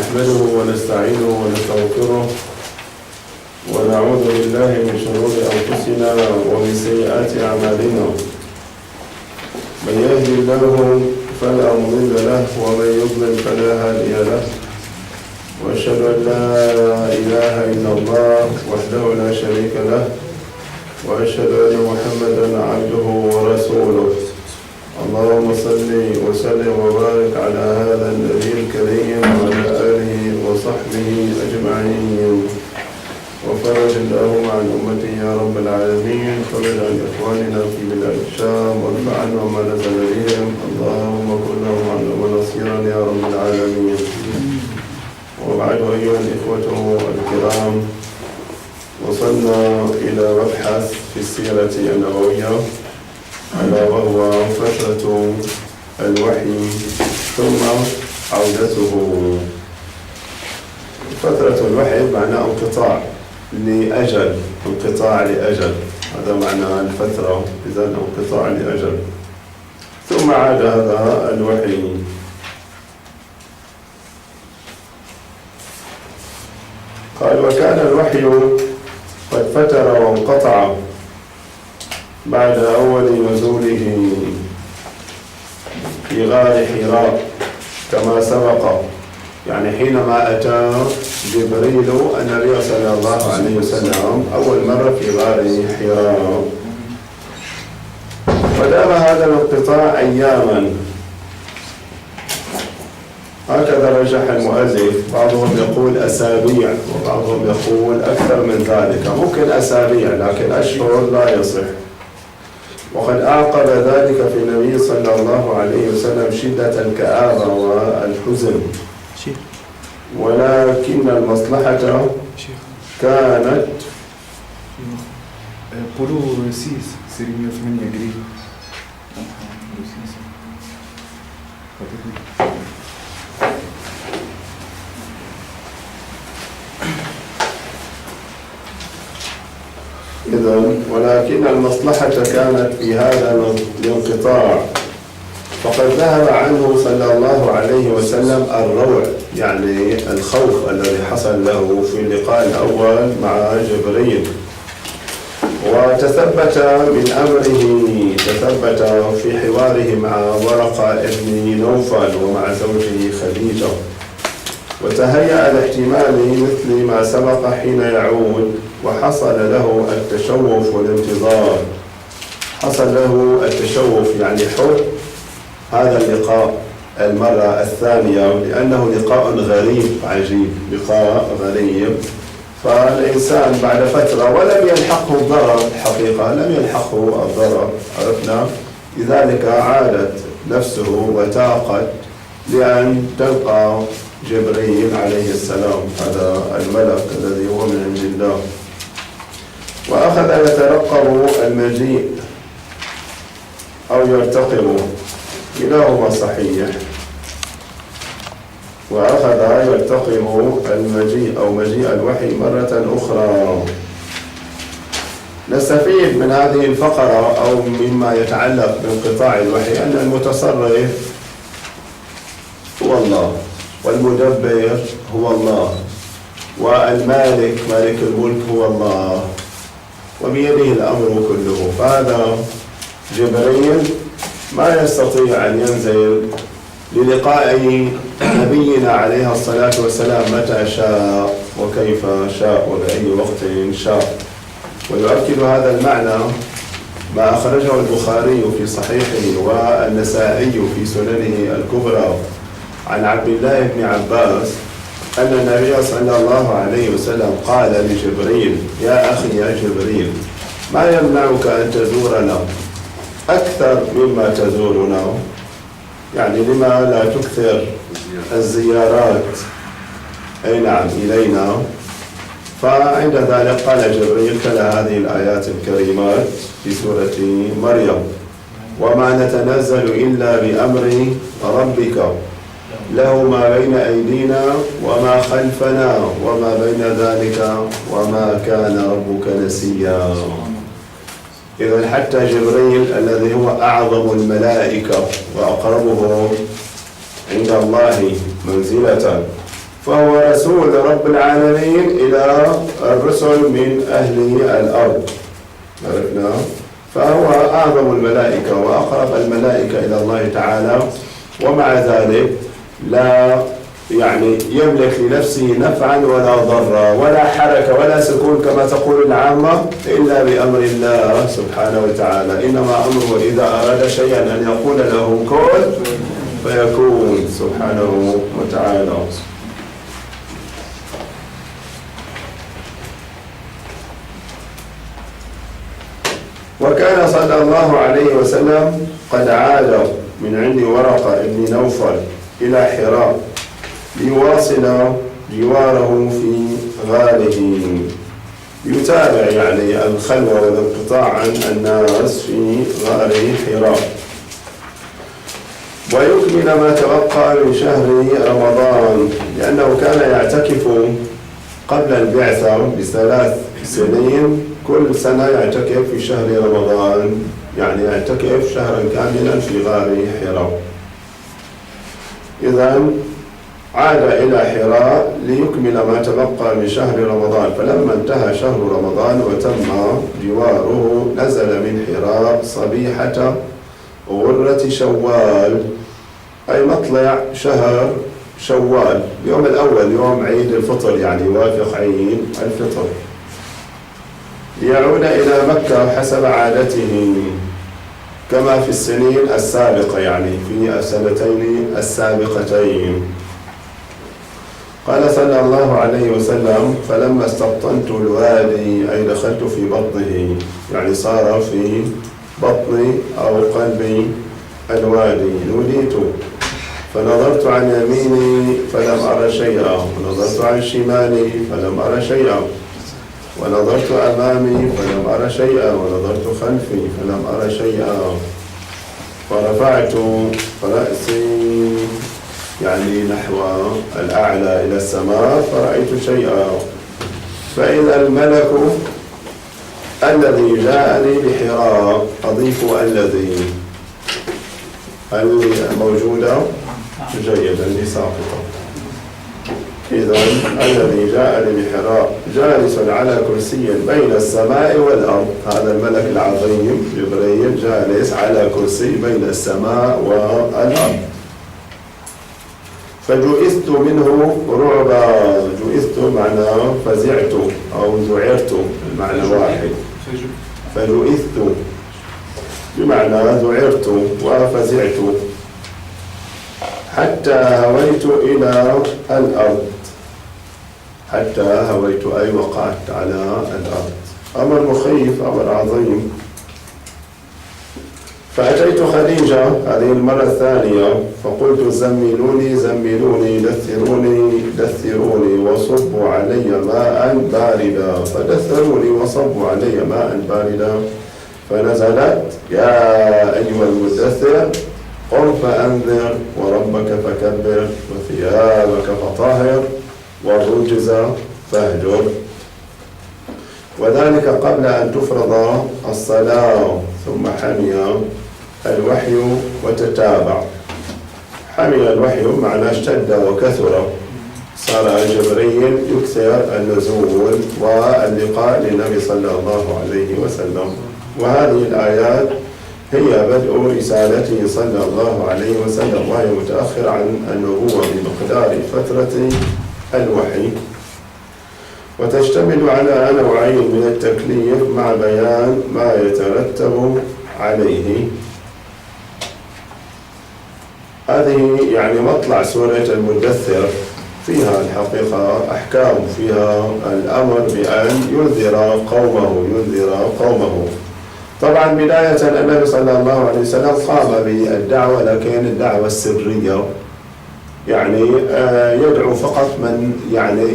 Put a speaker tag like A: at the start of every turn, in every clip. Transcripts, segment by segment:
A: نحمده ونستعينه ونستغفره ونعوذ بالله من شرور أنفسنا ومن سيئات أعمالنا. من يهدي الله فلا مضل له ومن يضلل فلا هادي له، وأشهد أن لا إله إلا الله وحده لا شريك له، وأشهد أن محمدا عبده ورسوله. اللهم صل وسلم وبارك على هذا النبي الكريم وعلى آله وصحبه أجمعين، وفرج اللهم عن أمتي يا رب العالمين. فرج عن إخواننا في بلاد الشام وارفع عنهم ما نزل بهم. اللهم كن لهم عنا ونصيرا يا رب العالمين. وبعد أيها الإخوة الكرام، وصلنا إلى مبحث في السيرة النبوية، ألا وهو فترة الوحي ثم عودته. فترة الوحي معنى انقطاع لأجل، انقطاع لأجل، هذا معنى الفترة، إذا انقطاع لأجل، ثم عاد هذا الوحي. قال: وكان الوحي قد فتر وانقطع بعد أول نزوله في غار حراء كما سبق، يعني حينما أتى جبريل النبي صلى الله عليه وسلم أول مرة في غار حراء، ودام هذا الانقطاع أياما، هكذا رجح المؤلف. بعضهم يقول أسابيع وبعضهم يقول أكثر من ذلك، ممكن أسابيع لكن أشهر لا يصح. وقد أعقب ذلك في النبي صلى الله عليه وسلم شدة الكآبة والحزن، ولكن المصلحة كانت ولكن المصلحة كانت في هذا الانقطاع، فقد ذهب عنه صلى الله عليه وسلم الروع، يعني الخوف الذي حصل له في اللقاء الأول مع جبريل، وتثبت من أمره، تثبت في حواره مع ورقة ابن نوفل ومع زوجه خديجة، وتهيأ لاحتمال مثل ما سبق حين يعود، وحصل له التشوف والانتظار. حصل له التشوف يعني حب هذا اللقاء المرة الثانية، لأنه لقاء غريب عجيب، لقاء غريب. فالإنسان بعد فترة ولم يلحقه الضرر، الحقيقة لم يلحقه الضرر، عرفنا، لذلك عادت نفسه وتاقت لأن تلقى جبريل عليه السلام، هذا الملك الذي هو من عند الله، وأخذ يترقب المجيء أو يرتقب، كلاهما صحيح. وأخذ يرتقب المجيء أو مجيء الوحي مرة أخرى. نستفيد من هذه الفقرة أو مما يتعلق بانقطاع الوحي أن المتصرف هو الله، والمدبر هو الله، والمالك مالك الملك هو الله، وبيده الأمر كله. فهذا جبريل ما يستطيع أن ينزل للقاء نبينا عليه الصلاة والسلام متى شاء وكيف شاء وبأي وقت شاء. ويؤكد هذا المعنى ما أخرجه البخاري في صحيحه والنسائي في سننه الكبرى عن عبد الله بن عباس أن النبي صلى الله عليه وسلم قال لجبريل: يا أخي يا جبريل، ما يمنعك أن تزورنا أكثر مما تزورنا؟ يعني لما لا تكثر الزيارات أي نعم إلينا. فعند ذلك قال جبريل تلا هذه الآيات الكريمات في سورة مريم: وما نتنزل إلا بأمر ربك له ما بين أيدينا وما خلفنا وما بين ذلك وما كان ربك نسيا. إذن حتى جبريل الذي هو أعظم الملائكة وأقربهم عند الله منزلة، فهو رسول رب العالمين إلى الرسل من أهل الأرض، عرفنا؟ فهو أعظم الملائكة وأقرب الملائكة إلى الله تعالى، ومع ذلك لا يملك لنفسه نفعا ولا ضرا ولا حركة ولا سكون كما تقول العامة إلا بأمر الله سبحانه وتعالى. إنما أمره إذا أراد شيئا أن يقول له كن فيكون سبحانه وتعالى. وكان صلى الله عليه وسلم قد عاد من عند ورقة بن نوفل إلى حراء ليواصل جواره في غاره، يتابع الخلوة والانقطاع عن الناس في غار حراء، ويكمل ما تبقى من شهر رمضان، لأنه كان يعتكف قبل البعثة ب3 سنين، كل سنة يعتكف في شهر رمضان، يعتكف شهرا كاملا في غار حراء. إذن عاد إلى حراء ليكمل ما تبقى من شهر رمضان، فلما انتهى شهر رمضان وتم جواره نزل من حراء صبيحة غرة شوال، أي مطلع شهر شوال، اليوم الأول يوم عيد الفطر، يوافق عيد الفطر، ليعود إلى مكة حسب عادته كما في السنين السابقة، في السنتين السابقتين. قال صلى الله عليه وسلم: فلما استبطنت الوادي، أي دخلت في بطنه، صار في بطني أو قلبي الوادي، نوديت فنظرت عن يميني فلم أرى شيئا، ونظرت عن شمالي فلم أرى شيئا، ونظرت أمامي فلم أرى شيئا، ونظرت خلفي فلم أرى شيئا، فرفعت رأسي نحو الأعلى إلى السماء فرأيت شيئا، فإذا الملك الذي جاءني بحراء، أضيف الذي الموجودة جيدا لساقطة، إذن الذي جاءني بحراء جالس على كرسي بين السماء والأرض، هذا الملك العظيم جبريل جالس على كرسي بين السماء والأرض، فجئست منه رعبا، جئست معنى فزعت أو ذعرت، المعنى واحد، فجئست بمعنى ذعرت وفزعت، حتى هويت إلى الأرض، حتى هويت أي وقعت على الأرض، أمر مخيف، أمر عظيم. فأتيت خديجة هذه المرة الثانية فقلت: زملوني زملوني، دثروني دثروني، وصبوا علي ماء باردا، فدثروني وصبوا علي ماء باردا، فنزلت: يا أيها المدثر قم فأنذر وربك فكبر وثيابك فطهر والرجز فاهجر، وذلك قبل أن تفرض الصلاة. ثم حمي الوحي وتتابع، حمي الوحي معنى اشتد وكثر، صار جبريل يكثر النزول واللقاء للنبي صلى الله عليه وسلم. وهذه الآيات هي بدء رسالته صلى الله عليه وسلم، وهي متأخرة عن النبوة بمقدار فترة الوحي، وتشتمل على نوعين من التكليف مع بيان ما يترتب عليه. هذه مطلع سورة المدثر، فيها الحقيقة أحكام، فيها الأمر بأن ينذر قومه. طبعا بداية النبي صلى الله عليه وسلم قام بالدعوة، لكن الدعوة السرية، يدعو فقط من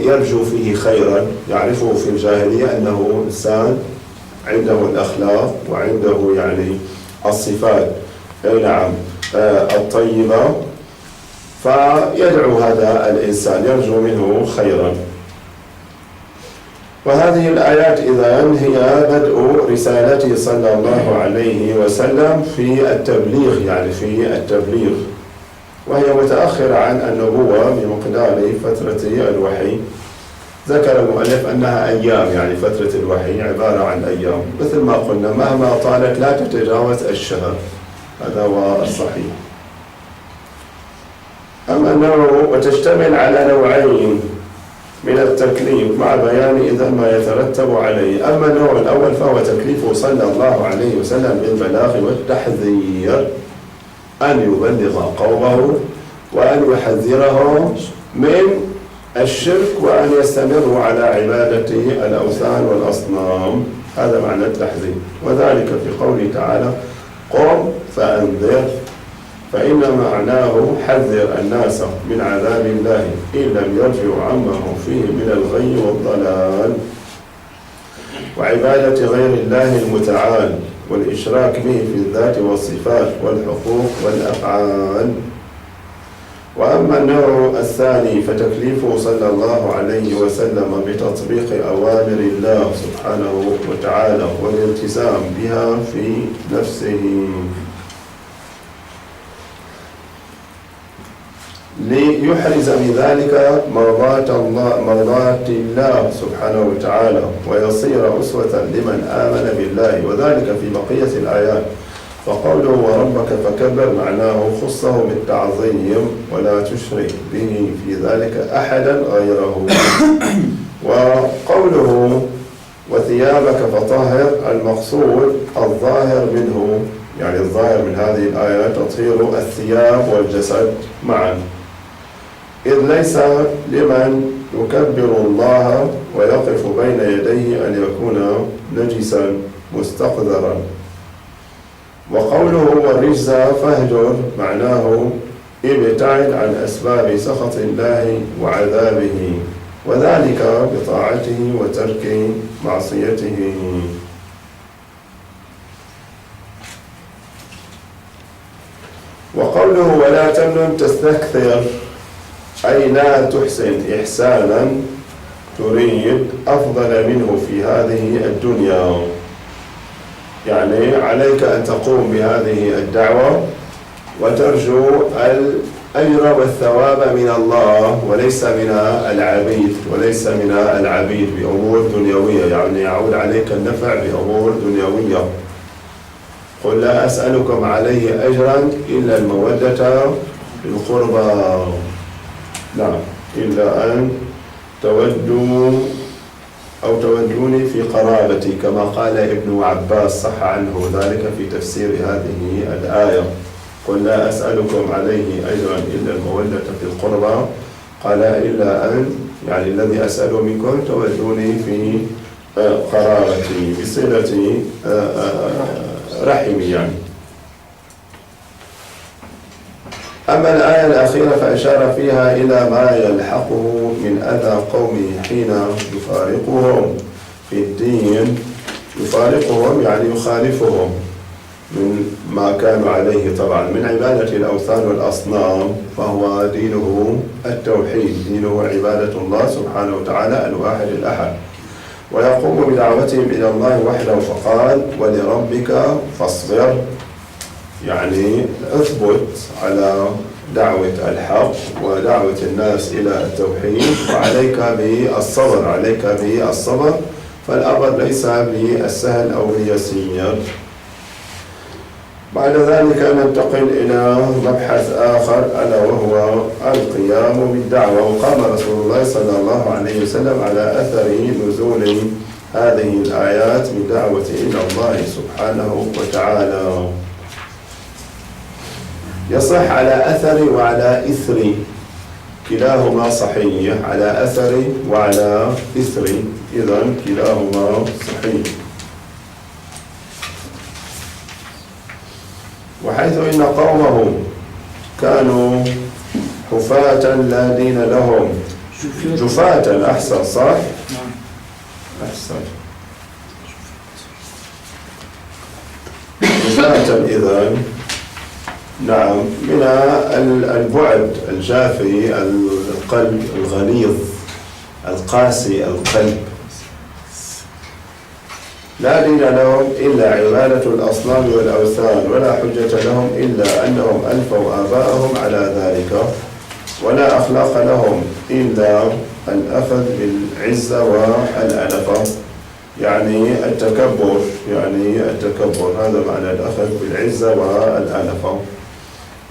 A: يرجو فيه خيرا، يعرفه في الجاهلية أنه إنسان عنده الأخلاق وعنده الصفات الطيبة، فيدعو هذا الإنسان يرجو منه خيرا. وهذه الآيات إذن هي بدء رسالته صلى الله عليه وسلم في التبليغ، في التبليغ وهي متأخرة عن النبوة بمقدار فترة الوحي. ذكر المؤلف أنها أيام، يعني فترة الوحي عبارة عن أيام، مثل ما قلنا مهما طالت لا تتجاوز الشهر، هذا هو الصحيح. أما النوع وتشتمل على نوعين من التكليف مع بيان إذا ما يترتب عليه. أما النوع الأول فهو تكليفه صلى الله عليه وسلم بالبلاغ والتحذير، أن يبلغ قومه وأن يحذرهم من الشرك وأن يستمروا على عبادة الأوثان والأصنام، هذا معنى التحذير. وذلك في قوله تعالى قم فأنذر، فإن معناه حذر الناس من عذاب الله إن لم يرجعوا عما هم فيه من الغي والضلال وعبادة غير الله المتعال والإشراك به في الذات والصفات والحقوق والأفعال. وأما النوع الثاني فتكليفه صلى الله عليه وسلم بتطبيق أوامر الله سبحانه وتعالى والالتزام بها في نفسه ليحرز بذلك مرضات الله سبحانه وتعالى ويصير أسوة لمن آمن بالله، وذلك في بقية الآيات. فقوله وربك فكبر معناه خصه بالتعظيم ولا تشرك به في ذلك أحدا غيره. وقوله وثيابك فطهر المقصود الظاهر منه، يعني الظاهر من هذه الآية تطهير الثياب والجسد معا، إذ ليس لمن يكبر الله ويقف بين يديه أن يكون نجسا مستقذرا. وقوله والرجز فاهجر معناه ابتعد عن أسباب سخط الله وعذابه، وذلك بطاعته وترك معصيته. وقوله ولا تمنن تستكثر أي لا تحسن إحسانا تريد أفضل منه في هذه الدنيا، يعني عليك أن تقوم بهذه الدعوة وترجو الأجر والثواب من الله وليس من العبيد بأمور دنيوية، يعني يعود عليك النفع بأمور دنيوية. قل لا أسألكم عليه أجرا إلا المودة في القربى، نعم، إلا أن تودوني في قرابتي كما قال ابن عباس صح عنه ذلك في تفسير هذه الآية. قل لا أسألكم عليه أجرا إلا المودة في القربى، قال إلا أن، يعني الذي أسأل منكم تودوني في قرابتي بصلة رحمي يعني. أما الآية الأخيرة فأشار فيها إلى ما يلحقه من أذى قومه حين يفارقهم في الدين، يفارقهم يعني يخالفهم من ما كانوا عليه طبعا من عبادة الأوثان والأصنام، فهو دينه التوحيد، دينه عبادة الله سبحانه وتعالى الواحد الأحد، ويقوم بدعوتهم إلى الله وحده. فقال ولربك فاصبر، يعني اثبت على دعوة الحق ودعوة الناس إلى التوحيد، وعليك بالصبر، فالأمر ليس بالسهل أو باليسير. بعد ذلك ننتقل إلى مبحث آخر ألا وهو القيام بالدعوة. وقام رسول الله صلى الله عليه وسلم على أثر نزول هذه الآيات بالدعوة إلى الله سبحانه وتعالى. يصح على أثر وعلى إثر، كلاهما صحيح، على أثر وعلى إثر، إذن كلاهما صحيح. وحيث إن قومه كانوا حفاة لا دين لهم، جفاة أحسن صح؟ أحسن، جفاة إذن، نعم، من البعد الجافي القلب الغليظ القاسي القلب، لا دين لهم إلا عبادة الأصنام والأوثان، ولا حجة لهم إلا أنهم ألفوا آباءهم على ذلك، ولا أخلاق لهم إلا الأخذ بالعزة والأنفة، يعني التكبر، هذا معنى الأخذ بالعزة والأنفة.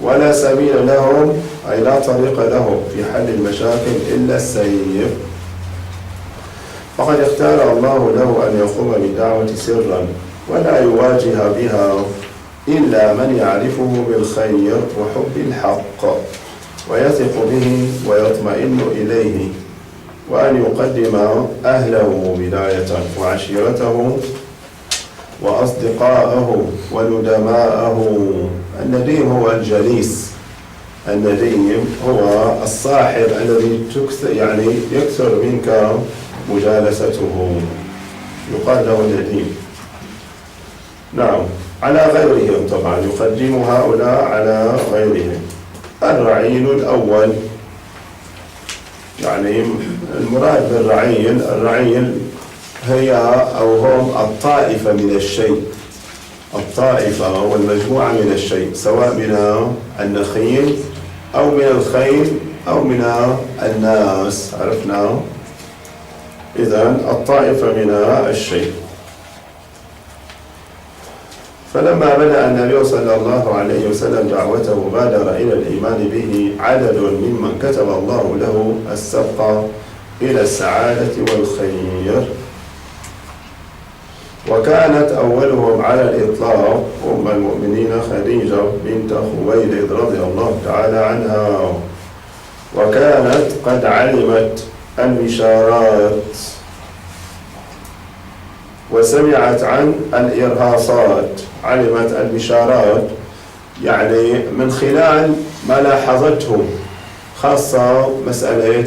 A: ولا سبيل لهم، أي لا طريق لهم في حل المشاكل إلا السير. فقد اختار الله له أن يقوم بالدعوة سرا، ولا يواجه بها إلا من يعرفه بالخير وحب الحق ويثق به ويطمئن إليه، وأن يقدم أهله بداية وعشيرته وأصدقاءه وندماءه. النديم هو الجليس، النديم هو الصاحب الذي يكثر منك مجالسته، يقال له النديم. نعم، على غيرهم طبعا، يقدم هؤلاء على غيرهم. الرعيل الأول، يعني المراد الرعيل هي أو هم الطائفة من الشيء، الطائفة والمجموعة من الشيء، سواء من النخيل أو من الخيل أو من الناس، عرفنا؟ إذن الطائفة من الشيء. فلما بدأ النبي صلى الله عليه وسلم دعوته بادر إلى الإيمان به عدد ممن كتب الله له السبق إلى السعادة والخير. وكانت أولهم على الإطلاق أم المؤمنين خديجة بنت خويلد رضي الله تعالى عنها، وكانت قد علمت البشارات وسمعت عن الإرهاصات. علمت البشارات يعني من خلال ما لاحظته، خاصة مسألة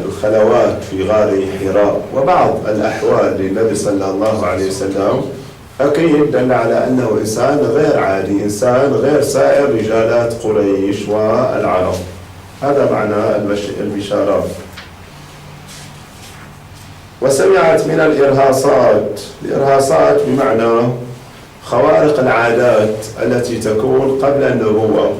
A: الخلوات في غار حراء وبعض الأحوال للنبي صلى الله عليه وسلم، أكيد دل على أنه إنسان غير عادي، إنسان غير سائر رجالات قريش والعرب. هذا معنى البشارات. وسمعت من الإرهاصات بمعنى خوارق العادات التي تكون قبل النبوة،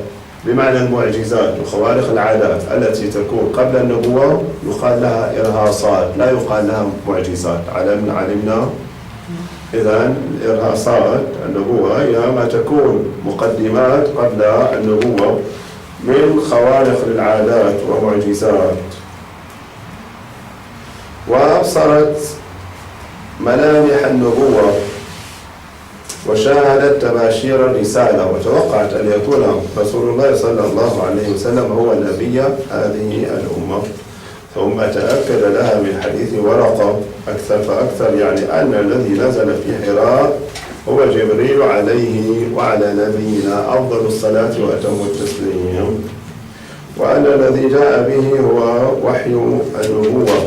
A: بمعنى المعجزات وخوارق العادات التي تكون قبل النبوة يقال لها إرهاصات، لا يقال لها معجزات. علمنا إذن الإرهاصات النبوة هي ما تكون مقدمات قبل النبوة من خوارق العادات ومعجزات. وأبصرت ملامح النبوة وشاهدت تباشير الرسالة، وتوقعت أن يكون رسول الله صلى الله عليه وسلم هو نبي هذه الأمة. ثم تأكد لها من حديث ورقة أكثر فأكثر، يعني أن الذي نزل في حراء هو جبريل عليه وعلى نبينا أفضل الصلاة وأتم التسليم، وأن الذي جاء به هو وحي النبوة.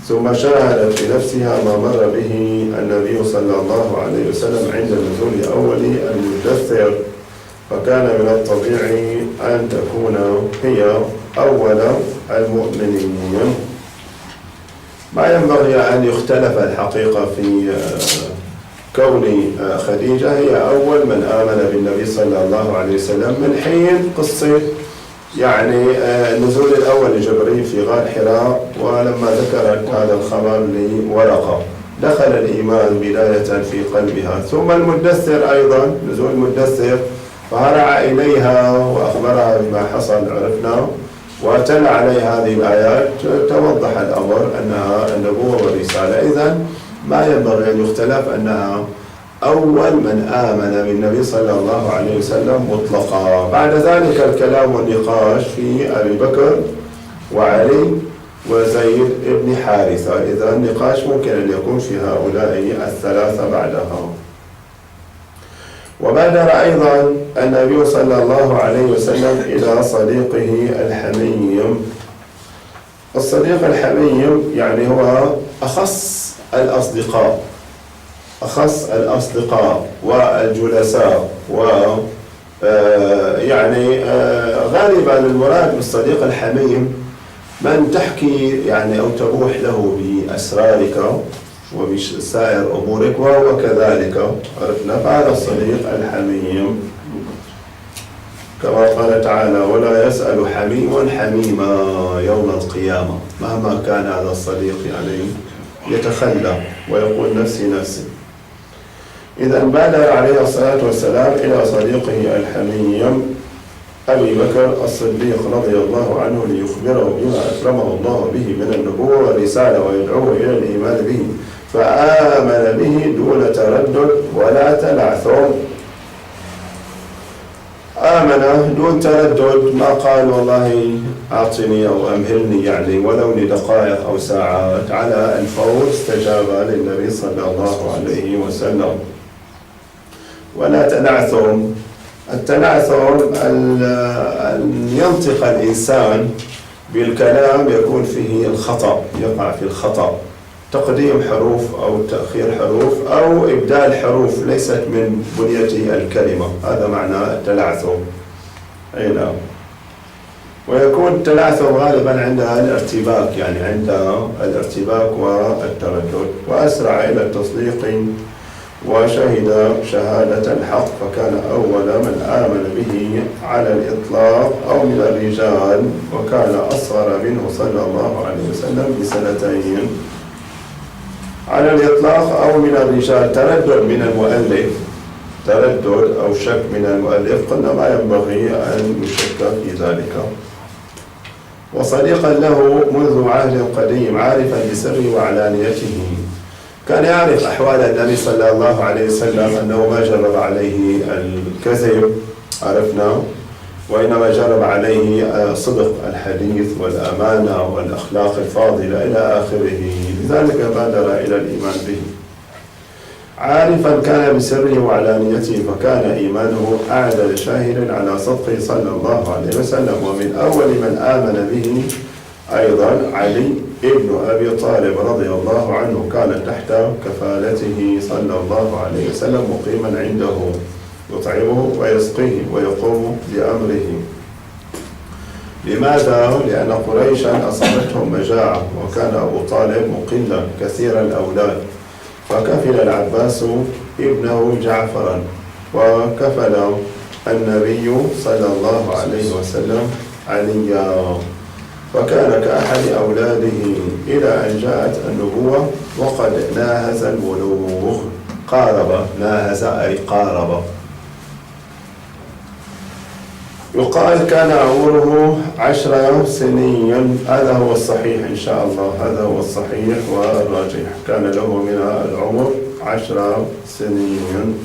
A: ثم شاهدت بنفسها ما مر به النبي صلى الله عليه وسلم عند نزول أول المدثر، فكان من الطبيعي أن تكون هي أول المؤمنين. ما ينبغي أن يختلف الحقيقة في كون خديجة هي أول من آمن بالنبي صلى الله عليه وسلم من حين قصة النزول الأول لجبريل في غار حراء. ولما ذكرت هذا الخبر لورقة دخل الإيمان بداية في قلبها. ثم المدثر أيضا، نزول المدثر، فهرع إليها وأخبرها بما حصل، عرفنا، وتلا عليها هذه الآيات، توضح الأمر أنها النبوة والرسالة. إذن ما ينبغي أن يختلف أنها أول من آمن بالنبي صلى الله عليه وسلم مطلقا. بعد ذلك الكلام والنقاش في أبي بكر وعلي وزيد بن حارثة. إذا النقاش ممكن أن يكون في هؤلاء الثلاثة بعدها. وبادر أيضا النبي صلى الله عليه وسلم إلى صديقه الحميم. الصديق الحميم هو أخص الأصدقاء والجلساء، غالبا المراد بالصديق الحميم من تحكي أو تبوح له بأسرارك وبسائر أمورك وهو كذلك، عرفنا. فهذا الصديق الحميم كما قال تعالى: ولا يسأل حميم حميما يوم القيامة. مهما كان هذا الصديق يعني يتخلى ويقول نفسي نفسي. إذا بادر عليه الصلاة والسلام إلى صديقه الحميم أبي بكر الصديق رضي الله عنه ليخبره بما أكرمه الله به من النبوة والرسالة ويدعوه إلى الإيمان به، فآمن به دون تردد ولا تلعثم. آمن دون تردد، ما قال والله أعطني أو أمهلني يعني ولو لدقائق أو ساعات، على الفور استجاب للنبي صلى الله عليه وسلم. ولا تنعثم، التنعثم أن ينطق الإنسان بالكلام يكون فيه الخطأ، يقع في الخطأ، تقديم حروف أو تأخير حروف أو إبدال حروف ليست من بنية الكلمة، هذا معنى التلعثم. أي نعم. ويكون التلعثم غالبا عند الارتباك، يعني عند الارتباك والتردد. وأسرع إلى التصديق وشهد شهادة الحق، فكان أول من آمن به على الإطلاق أو من الرجال، وكان أصغر منه صلى الله عليه وسلم بسنتين على الإطلاق أو من الرجال. تردد من المؤلف، تردد أو شك من المؤلف، قلنا ما ينبغي أن يشك في ذلك. وصديقا له منذ عهد قديم، عارفا بسره وعلانيته، كان يعرف أحوال النبي صلى الله عليه وسلم، أنه ما جرب عليه الكذب، عرفنا، وإنما جرب عليه صدق الحديث والأمانة والأخلاق الفاضلة إلى آخره، لذلك بادر إلى الإيمان به. عارفا كان بسره وعلانيته، فكان إيمانه أعدل شاهد على صدقه صلى الله عليه وسلم. ومن أول من آمن به أيضا علي ابن أبي طالب رضي الله عنه، كان تحت كفالته صلى الله عليه وسلم مقيما عنده، يطعمه ويسقيه ويقوم بأمره. لماذا؟ لأن قريشا أصابتهم مجاعة، وكان أبو طالب مقلا كثير الأولاد، فكفل العباس ابنه جعفرا، وكفل النبي صلى الله عليه وسلم عليا، فكان كأحد أولاده إلى أن جاءت النبوة وقد ناهز البلوغ. قارب، ناهز أي قارب. يقال كان عمره 10 سنين، هذا هو الصحيح إن شاء الله، هذا هو الصحيح والراجح، كان له من العمر 10 سنين.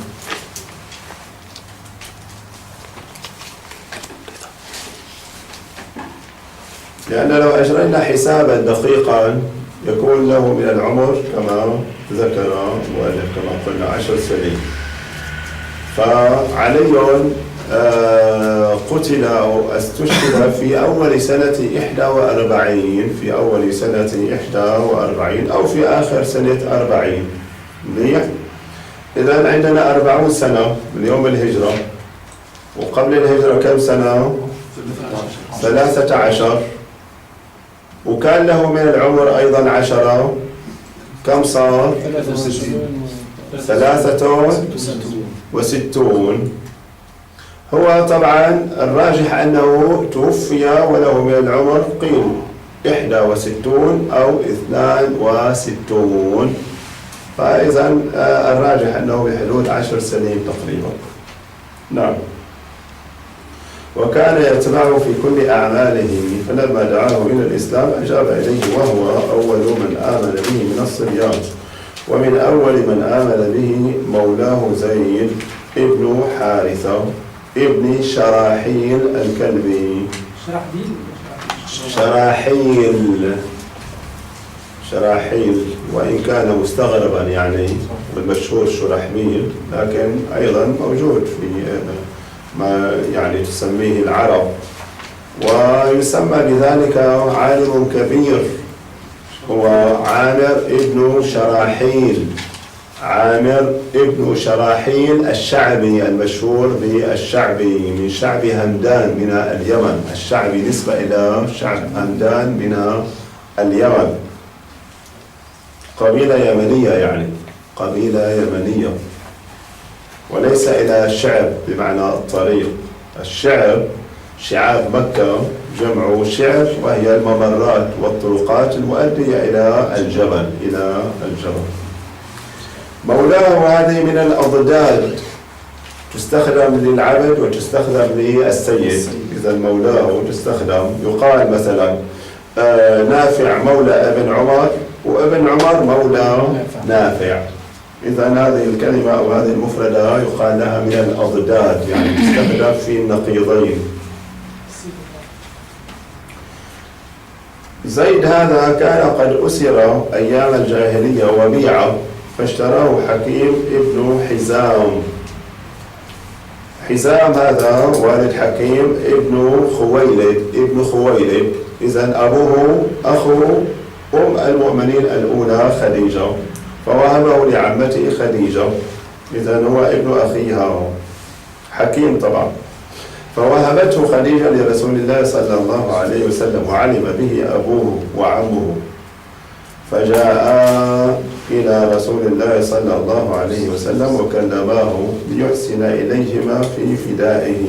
A: لأن لو أجرينا حسابا دقيقا يكون له من العمر كما ذكر المؤلف كما قلنا 10 سنين. فعلي قتل أو استشهد في أول سنة 41، في أول سنة 41 أو في آخر سنة 40. منيح؟ إذن عندنا 40 سنة من يوم الهجرة، وقبل الهجرة كم سنة؟ 13. وكان له من العمر أيضا 10، كم صار؟ 63. هو طبعا الراجح أنه توفي وله من العمر قيل 61 أو 62، فإذا الراجح أنه بحدود 10 سنين تقريبا. نعم. وكان يتبعه في كل أعماله، فلما دعاه إلى الإسلام أجاب إليه، وهو أول من آمن به من الصبيان. ومن أول من آمن به مولاه زيد ابن حارثة ابن شراحيل الكلبي. شراحيل، وإن كان مستغربا يعني، والمشهور شرحبيل، لكن أيضا موجود في ما يعني تسميه العرب، ويسمى بذلك عالم كبير هو عامر ابن شراحيل، عامر ابن شراحيل الشعبي المشهور بالشعبي، من شعب همدان من اليمن. الشعبي نسبة إلى شعب همدان من اليمن. قبيلة يمنية، يعني قبيلة يمنية، وليس إلى شعب بمعنى الطريق. الشعب شعاب مكة جمع شعب، وهي الممرات والطرقات المؤدية إلى الجبل. مولاه هذه من الأضداد، تستخدم للعبد وتستخدم للسيد. إذا مولاه تستخدم، يقال مثلا نافع مولى ابن عمر، وابن عمر مولى نافع. إذا هذه الكلمة أو هذه المفردة يقال لها من الأضداد، يعني تستخدم في النقيضين. زيد هذا كان قد أسر أيام الجاهلية وبيع، فاشتراه حكيم ابن حزام. حزام هذا والد حكيم ابن خويلد. إذن أبوه أخو أم المؤمنين الأولى خديجة، فوهبه لعمته خديجة. إذن هو ابن أخيها حكيم طبعا. فوهبته خديجة لرسول الله صلى الله عليه وسلم، وعلم به أبوه وعمه، فجاء إلى رسول الله صلى الله عليه وسلم وكلماه ليحسن إليهما في فدائه.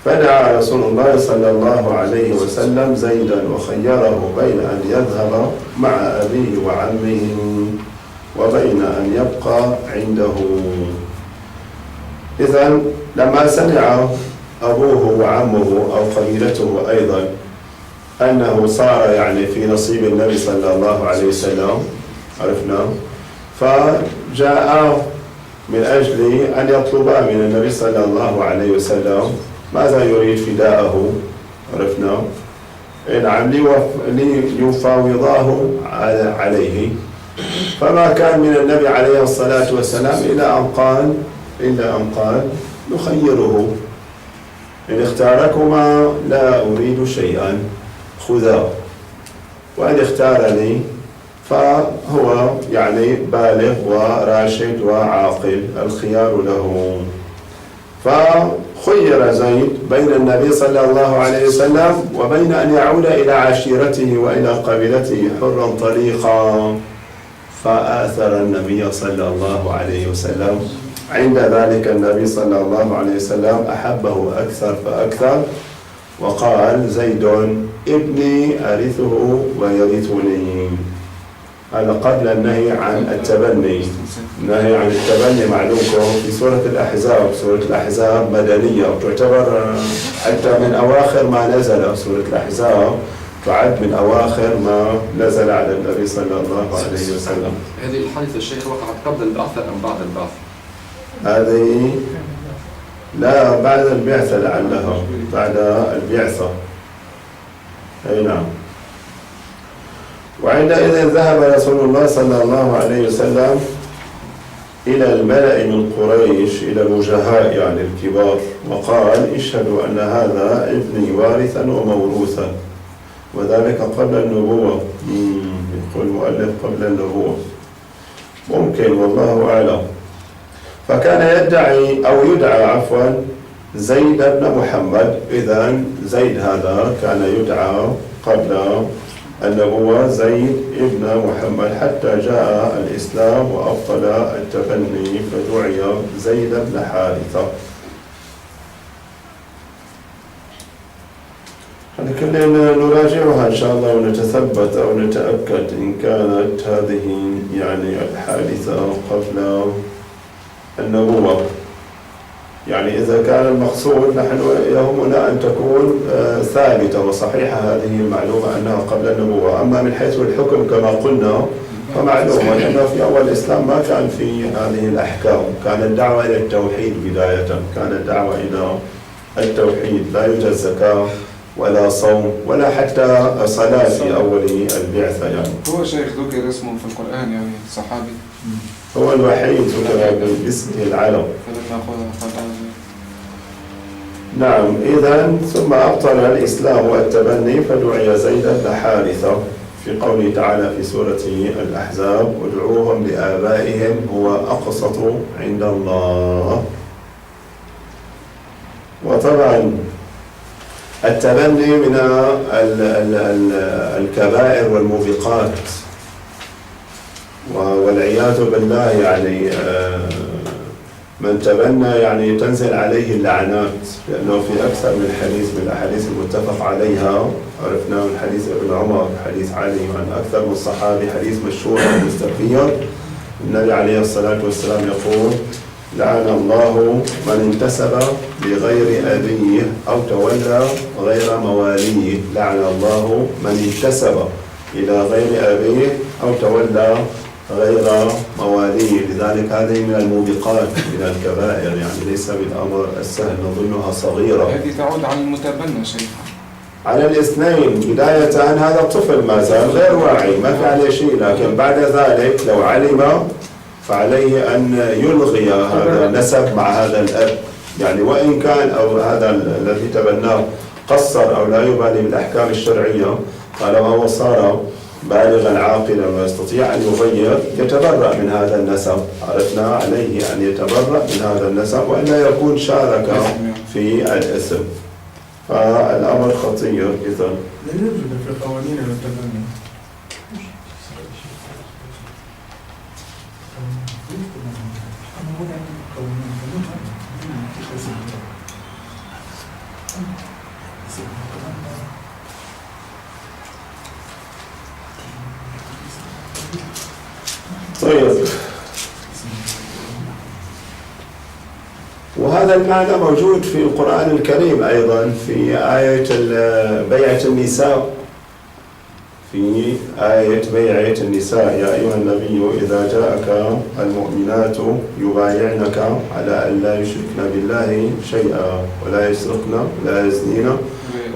A: فدعا رسول الله صلى الله عليه وسلم زيدا وخيره بين أن يذهب مع أبيه وعمه وبين أن يبقى عنده. إذن لما سمع أبوه وعمه أو قبيلته أيضا أنه صار يعني في نصيب النبي صلى الله عليه وسلم، عرفنا، فجاء من أجل أن يطلبا من النبي صلى الله عليه وسلم ماذا يريد فداءه، عرفنا، نعم، ليفاوضاه عليه. فما كان من النبي عليه الصلاة والسلام إلا أن قال نخيره، إن اختاركما لا أريد شيئا خذا، وإن اختارني فهو يعني بالغ وراشد وعاقل، الخيار له. فخير زيد بين النبي صلى الله عليه وسلم وبين أن يعود إلى عشيرته وإلى قبيلته حرا طليقا، فآثر النبي صلى الله عليه وسلم. عند ذلك النبي صلى الله عليه وسلم أحبه أكثر فأكثر، وقال زيد ابني أرثه ويرثني. هذا قبل النهي عن التبني. النهي عن التبني معلومكم في سورة الأحزاب. سورة الأحزاب مدنية، وتعتبر حتى من أواخر ما نزل. سورة الأحزاب تعد من أواخر ما نزل على النبي صلى الله عليه وسلم.
B: هذه الحادثة الشيخ وقعت قبل البعثة أم بعد البعثة؟
A: هذه لا، بعد البعثة لعلها، بعد البعثة. أي نعم. وعندئذ ذهب رسول الله صلى الله عليه وسلم إلى الملأ من قريش، إلى الوجهاء يعني الكبار، وقال اشهدوا أن هذا ابني وارثا وموروثا، وذلك قبل النبوة. يقول المؤلف قبل النبوة، ممكن، والله أعلم. فكان يدعي أو يدعى عفوا زيد بن محمد. إذن زيد هذا كان يدعى قبل النبوة زيد ابن محمد، حتى جاء الإسلام وأبطل التبني فدعي زيد بن حارثة. لكن نراجعها إن شاء الله ونتثبت أو نتأكد إن كانت هذه يعني الحادثة قبل النبوة. يعني إذا كان المقصود نحن يهمنا أن تكون ثابتة وصحيحة هذه المعلومة أنها قبل النبوة. أما من حيث الحكم كما قلنا فمعلومة أنه في أول الإسلام ما كان في هذه الأحكام، كان الدعوة إلى التوحيد بداية، كان الدعوة إلى التوحيد، لا يوجد زكاة ولا صوم ولا حتى صلاة في أول البعثة. يعني
C: هو شيخ ذكر اسمه في القرآن، يعني صحابي،
A: هو الوحيد ذكر باسمه العلم. نعم. إذن ثم أبطل الإسلام والتبني فدعي زيد بن حارثة في قوله تعالى في سورة الأحزاب ادعوهم لآبائهم هو أقسط عند الله. وطبعا التبني من الكبائر والموبقات، والعياذ بالله يعني من تبنى يعني تنزل عليه اللعنات، لأنه في أكثر من حديث من الأحاديث المتفق عليها عرفنا من حديث ابن عمر، حديث علي، عن أكثر من صحابي، حديث مشهور مستفيض. النبي عليه الصلاة والسلام يقول: لعن الله من انتسب لغير أبيه أو تولى غير مواليه. لعن الله من انتسب إلى غير أبيه أو تولى غير مواليه. لذلك هذه من الموبقات من الكبائر، يعني ليس بالأمر السهل، نظنها صغيرة.
C: هذه تعود على المتبنى شيخ.
A: على الاثنين. بداية هذا طفل ما زال غير واعي، ما في عليه شيء، لكن بعد ذلك لو علم فعليه أن يلغي هذا النسب مع هذا الأب، يعني وإن كان أو هذا الذي تبناه قصر أو لا يبالي بالأحكام الشرعية، طالما هو صار بالغا عاقلا ويستطيع أن يغير، يتبرأ من هذا النسب. عرفنا عليه أن يتبرأ من هذا النسب وإلا يكون شارك في الإثم. فالأمر خطير إذا.
D: لا يوجد في قوانين التبني.
A: طيب، وهذا المعنى موجود في القرآن الكريم أيضا في آية بيعة النساء. في آية بيعة النساء: يا أيها النبي إذا جاءك المؤمنات يبايعنك على أن لا يشركن بالله شيئا ولا يسرقن ولا يزنين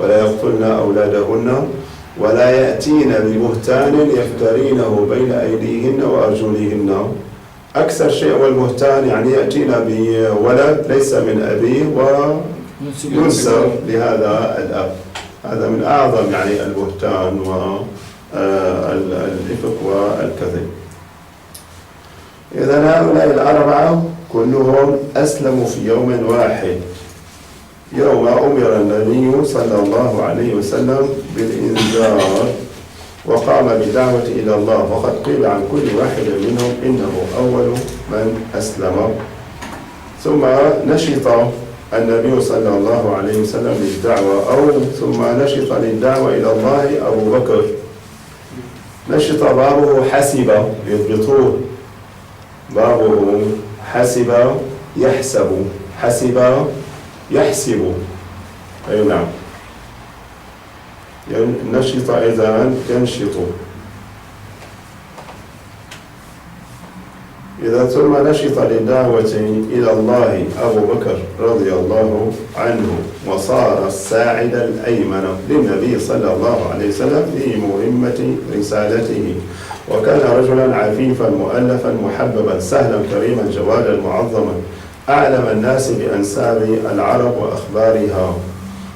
A: ولا يقتلن أولادهن ولا يأتين ببهتان يفترينه بين أيديهن وأرجلهن. أكثر شيء هو البهتان، يعني يأتينا بولد ليس من أبيه وينسب لهذا الأب. هذا من أعظم يعني البهتان والإفك والكذب. إذن هؤلاء الأربعة كلهم أسلموا في يوم واحد، يوم أمر النبي صلى الله عليه وسلم بالإنذار وقام بدعوة إلى الله. وقد قيل عن كل واحد منهم إنه أول من أسلم. ثم نشط النبي صلى الله عليه وسلم للدعوة، أو ثم نشط للدعوة إلى الله أبو بكر. نشط بابه حسب، يضبطوه. بابه حسب يحسب، حسب يحسب. أي نعم، نشط إذا ينشط. إذا ثم نشط للدعوة إلى الله أبو بكر رضي الله عنه، وصار الساعد الأيمن للنبي صلى الله عليه وسلم في مهمة رسالته. وكان رجلا عفيفا مؤلفا محببا سهلا كريما جوادا معظما، أعلم الناس بأنساب العرب وأخبارها،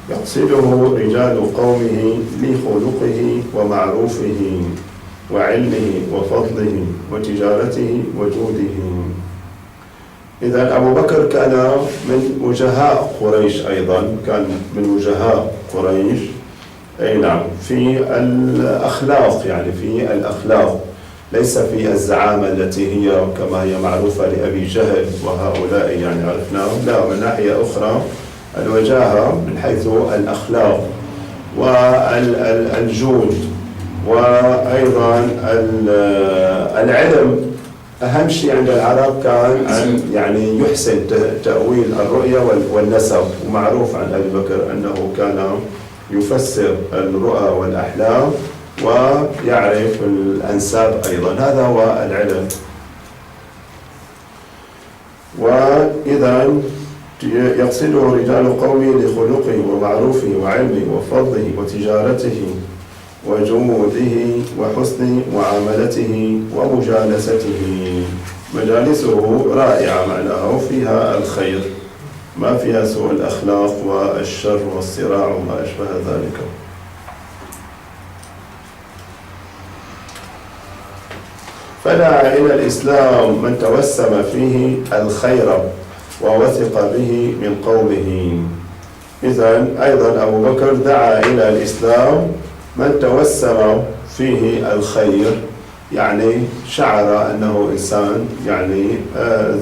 A: يقصده رجال قومه لخلقه ومعروفه وعلمه وفضله وتجارته وجوده. إذا أبو بكر كان من وجهاء قريش، أيضا كان من وجهاء قريش. أي نعم، في الأخلاق، يعني في الأخلاق، ليس في الزعامة التي هي كما هي معروفة لأبي جهل وهؤلاء يعني عرفناهم، لا، من ناحية أخرى الوجاهة من حيث الأخلاق والجود، وأيضا العلم. أهم شيء عند العرب كان أن يعني يحسن تأويل الرؤية والنسب، ومعروف عن أبي بكر أنه كان يفسر الرؤى والأحلام ويعرف الأنساب أيضا. هذا هو العلم. وإذا يقصده رجال قومه لخلقه ومعروفه وعلمه وفضله وتجارته وجموده وحسن معاملته ومجالسته. مجالسه رائعة معناه فيها الخير، ما فيها سوء الأخلاق والشر والصراع وما أشبه ذلك. فدعا إلى الإسلام من توسم فيه الخير ووثق به من قومه. إذن أيضا أبو بكر دعا إلى الإسلام من توسم فيه الخير، يعني شعر أنه إنسان يعني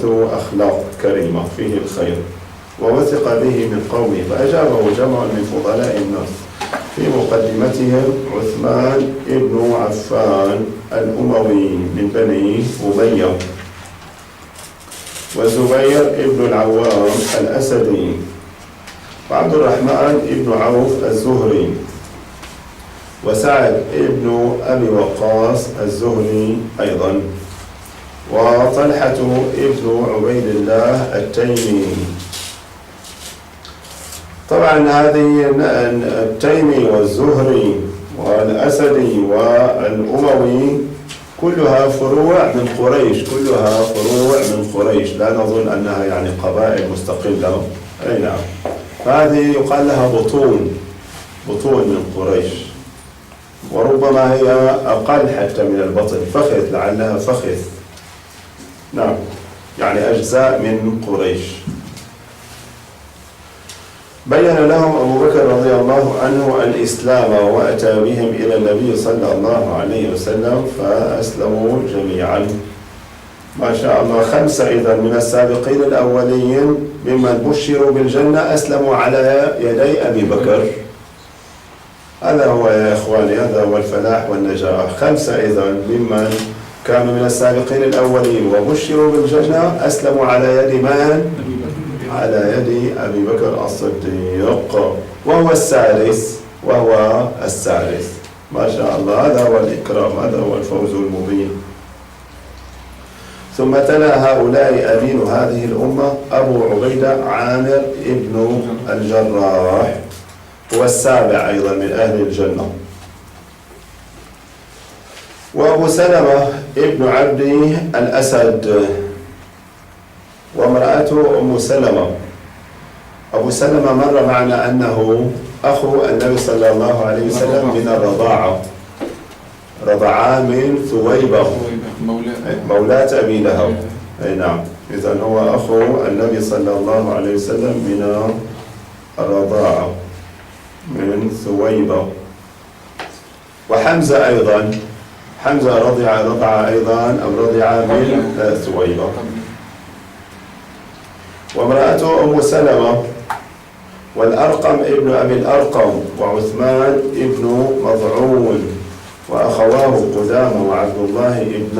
A: ذو أخلاق كريمة فيه الخير، ووثق به من قومه، فأجابه جمع من فضلاء الناس، في مقدمتهم عثمان ابن عفان الأموي من بني أمية، وزبير ابن العوام الأسدي، وعبد الرحمن ابن عوف الزهري، وسعد ابن أبي وقاص الزهري أيضا، وطلحة ابن عبيد الله التيمي. طبعا هذه التيمي والزهري والأسدي والأموي كلها فروع من قريش، كلها فروع من قريش، لا نظن أنها يعني قبائل مستقلة. أي نعم، هذه يقال لها بطون من قريش، وربما هي أقل حتى من البطن، فخذ، لعلها فخذ. نعم، يعني أجزاء من قريش. بين لهم أبو بكر رضي الله عنه الإسلام، وأتى بهم إلى النبي صلى الله عليه وسلم فأسلموا جميعا. ما شاء الله، 5 إذا من السابقين الأولين ممن بشروا بالجنة أسلموا على يدي أبي بكر. هذا هو يا إخواني، هذا هو الفلاح والنجاح. 5 إذا ممن كانوا من السابقين الأولين وبشروا بالجنة أسلموا على يد من؟ على يد أبي بكر الصديق، وهو السادس. ما شاء الله، هذا هو الإكرام، هذا هو الفوز المبين. ثم تلا هؤلاء أمين هذه الأمة أبو عبيدة عامر ابن الجراح، هو السابع أيضا من أهل الجنة. وأبو سلمة ابن عبد الأسد، وامرأته أم سلمة. أبو سلمة مر معنا أنه أخو النبي صلى الله عليه وسلم من الرضاعة، رضعا من ثويبة مولاة أبي لهب. أي نعم، إذن هو أخو النبي صلى الله عليه وسلم من الرضاعة من ثويبة. وحمزة أيضا، حمزة رضع أيضا أو رضع من ثويبة. وامرأته أم سلمة، والأرقم ابن أبي الأرقم، وعثمان ابن مضعون، وأخواه قدامة وعبد الله ابن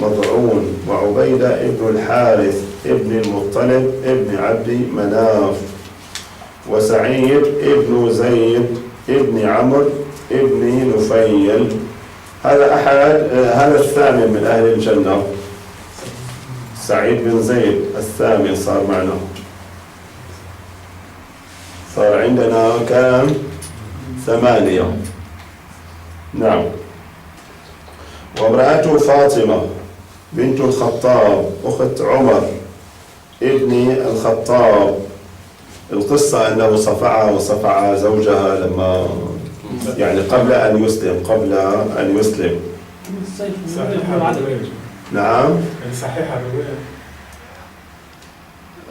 A: مضعون، وعبيدة ابن الحارث ابن المطلب ابن عبد مناف، وسعيد ابن زيد ابن عمرو ابن نفيل. هذا الثامن من أهل الجنة، سعيد بن زيد الثامن صار معنا، صار عندنا كم؟ 8. نعم. وامرأته فاطمة بنت الخطاب أخت عمر ابن الخطاب. القصة أنه صفعها وصفع زوجها لما يعني قبل أن يسلم. نعم،
D: صحيحة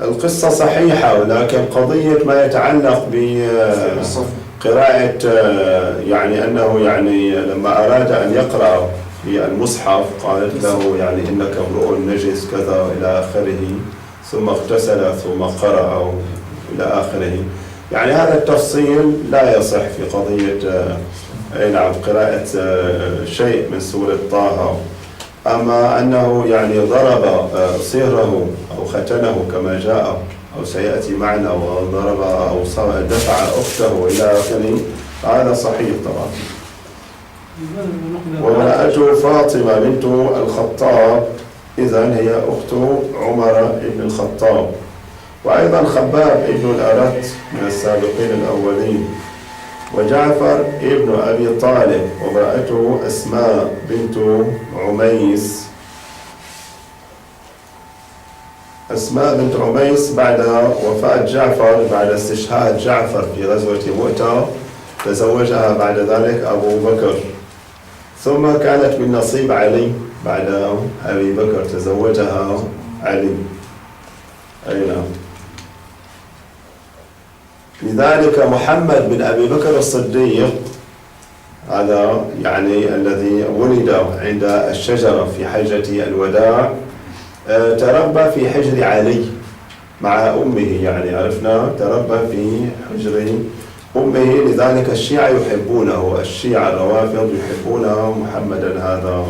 A: القصة صحيحة، ولكن قضية ما يتعلق بقراءة يعني أنه يعني لما أراد أن يقرأ في المصحف قالت له يعني إنك امرؤ نجس كذا إلى آخره، ثم اغتسل ثم قرأ إلى آخره. يعني هذا التفصيل لا يصح في قضية نعم قراءة شيء من سورة طه. أما أنه يعني ضرب صهره أو ختنه كما جاء أو سيأتي معنا، وضرب أو دفع أخته إلى آخره، هذا صحيح طبعا. وامرأته فاطمة بنت الخطاب، إذن هي أخت عمر بن الخطاب. وأيضا خباب ابن الأرت من السابقين الأولين. وجعفر ابن أبي طالب، وامرأته أسماء بنت عميس. أسماء بنت عميس بعد وفاة جعفر، بعد استشهاد جعفر في غزوة مؤتة، تزوجها بعد ذلك أبو بكر. ثم كانت من نصيب علي، بعد أبي بكر تزوجها علي. أي نعم. لذلك محمد بن أبي بكر الصديق، هذا هذا يعني الذي ولد عند الشجرة في حجة الوداع تربى في حجر علي مع أمه، يعني عرفنا تربى في حجر أمه، لذلك الشيعة يحبونه، الشيعة الروافض يحبون محمدا هذا.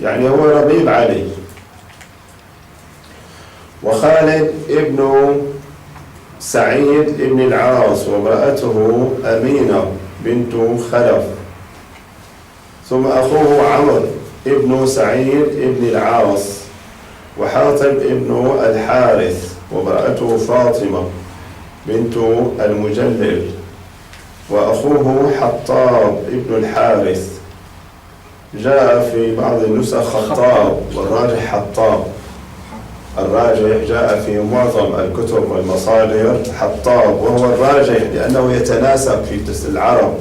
A: يعني هو ربيب علي. وخالد ابن سعيد ابن العاص وامرأته أمينة بنت خلف، ثم أخوه عمرو ابن سعيد ابن العاص، وحاطب ابن الحارث وامرأته فاطمة بنت المجلل، وأخوه حطاب ابن الحارث. جاء في بعض النسخ خطاب والراجح حطاب، الراجح جاء في معظم الكتب والمصادر حطاب، وهو الراجح لأنه يتناسب في العرب،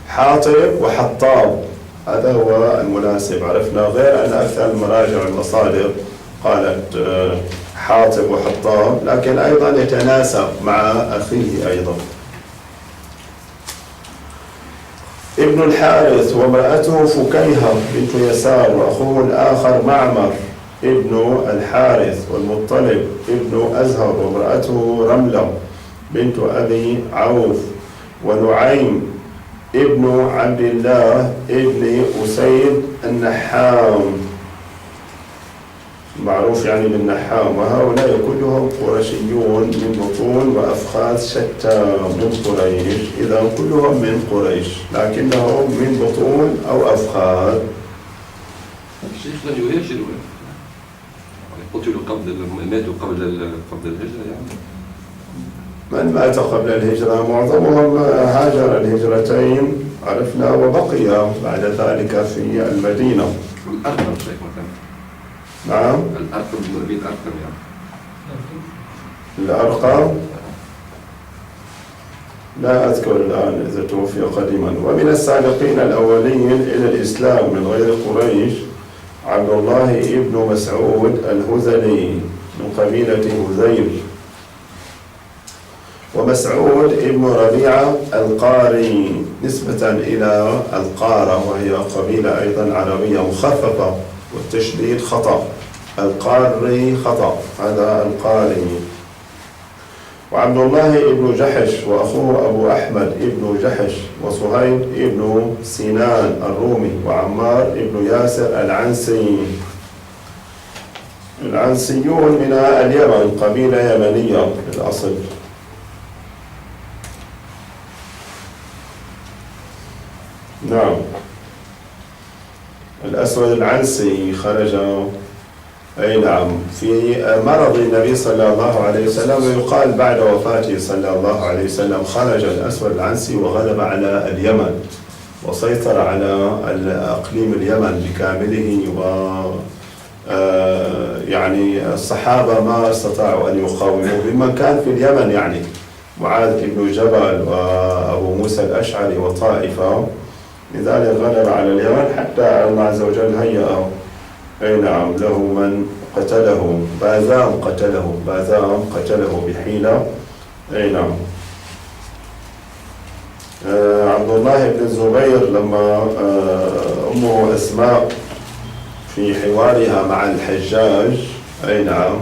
A: حاطب وحطاب هذا هو المناسب. عرفنا غير أن أكثر المراجع والمصادر قالت حاطب وحطاب، لكن أيضا يتناسب مع أخيه أيضا. ابن الحارث وامرأته فكيهة بنت يسار، وأخوه الآخر معمر ابن الحارث، والمطلب ابن أزهر وامرأته رملة بنت أبي عوف، ونعيم ابن عبد الله ابن أسيد النحام، معروف يعني بالنحام. وهؤلاء كلهم قرشيون من بطون وأفخاذ شتى من قريش، إذا كلهم من قريش لكنهم من بطون أو أفخاذ.
B: الشيخ لم يهاجروا، قتلوا ماتوا قبل الهجرة يعني.
A: من مات قبل الهجرة معظمهم هاجر الهجرتين عرفنا، وبقي بعد ذلك في المدينة.
B: الأرقم شيخ مثلا.
A: نعم.
B: الأرقم بن أبي الأرقم يعني.
A: الأرقم لا أذكر الآن إذا توفي قديما. ومن السابقين الأولين إلى الإسلام من غير قريش عبد الله ابن مسعود الهذلي من قبيلة هذيل، ومسعود ابن ربيعة القاري نسبة إلى القارة، وهي قبيلة أيضا عربية مخففة والتشديد خطأ، القاري خطأ، هذا القاري. وعبد الله ابن جحش وأخوه أبو أحمد ابن جحش، وصهيب ابن سنان الرومي، وعمار ابن ياسر العنسي. العنسيون من اليمن، قبيلة يمنية بالأصل. نعم. الأسود العنسي خرج أي نعم في مرض النبي صلى الله عليه وسلم، ويقال بعد وفاته صلى الله عليه وسلم خرج الأسود العنسي وغلب على اليمن وسيطر على أقليم اليمن بكامله، و يعني الصحابة ما استطاعوا أن يقاوموا بمن كان في اليمن، يعني معاذ بن جبل وأبو موسى الأشعري وطائفة، لذلك غلب على اليمن حتى الله عز وجل هيأ أي نعم له من قتله، باذام قتله بحيلة أي نعم. عبد الله بن الزبير لما أمه أسماء في حوارها مع الحجاج أي نعم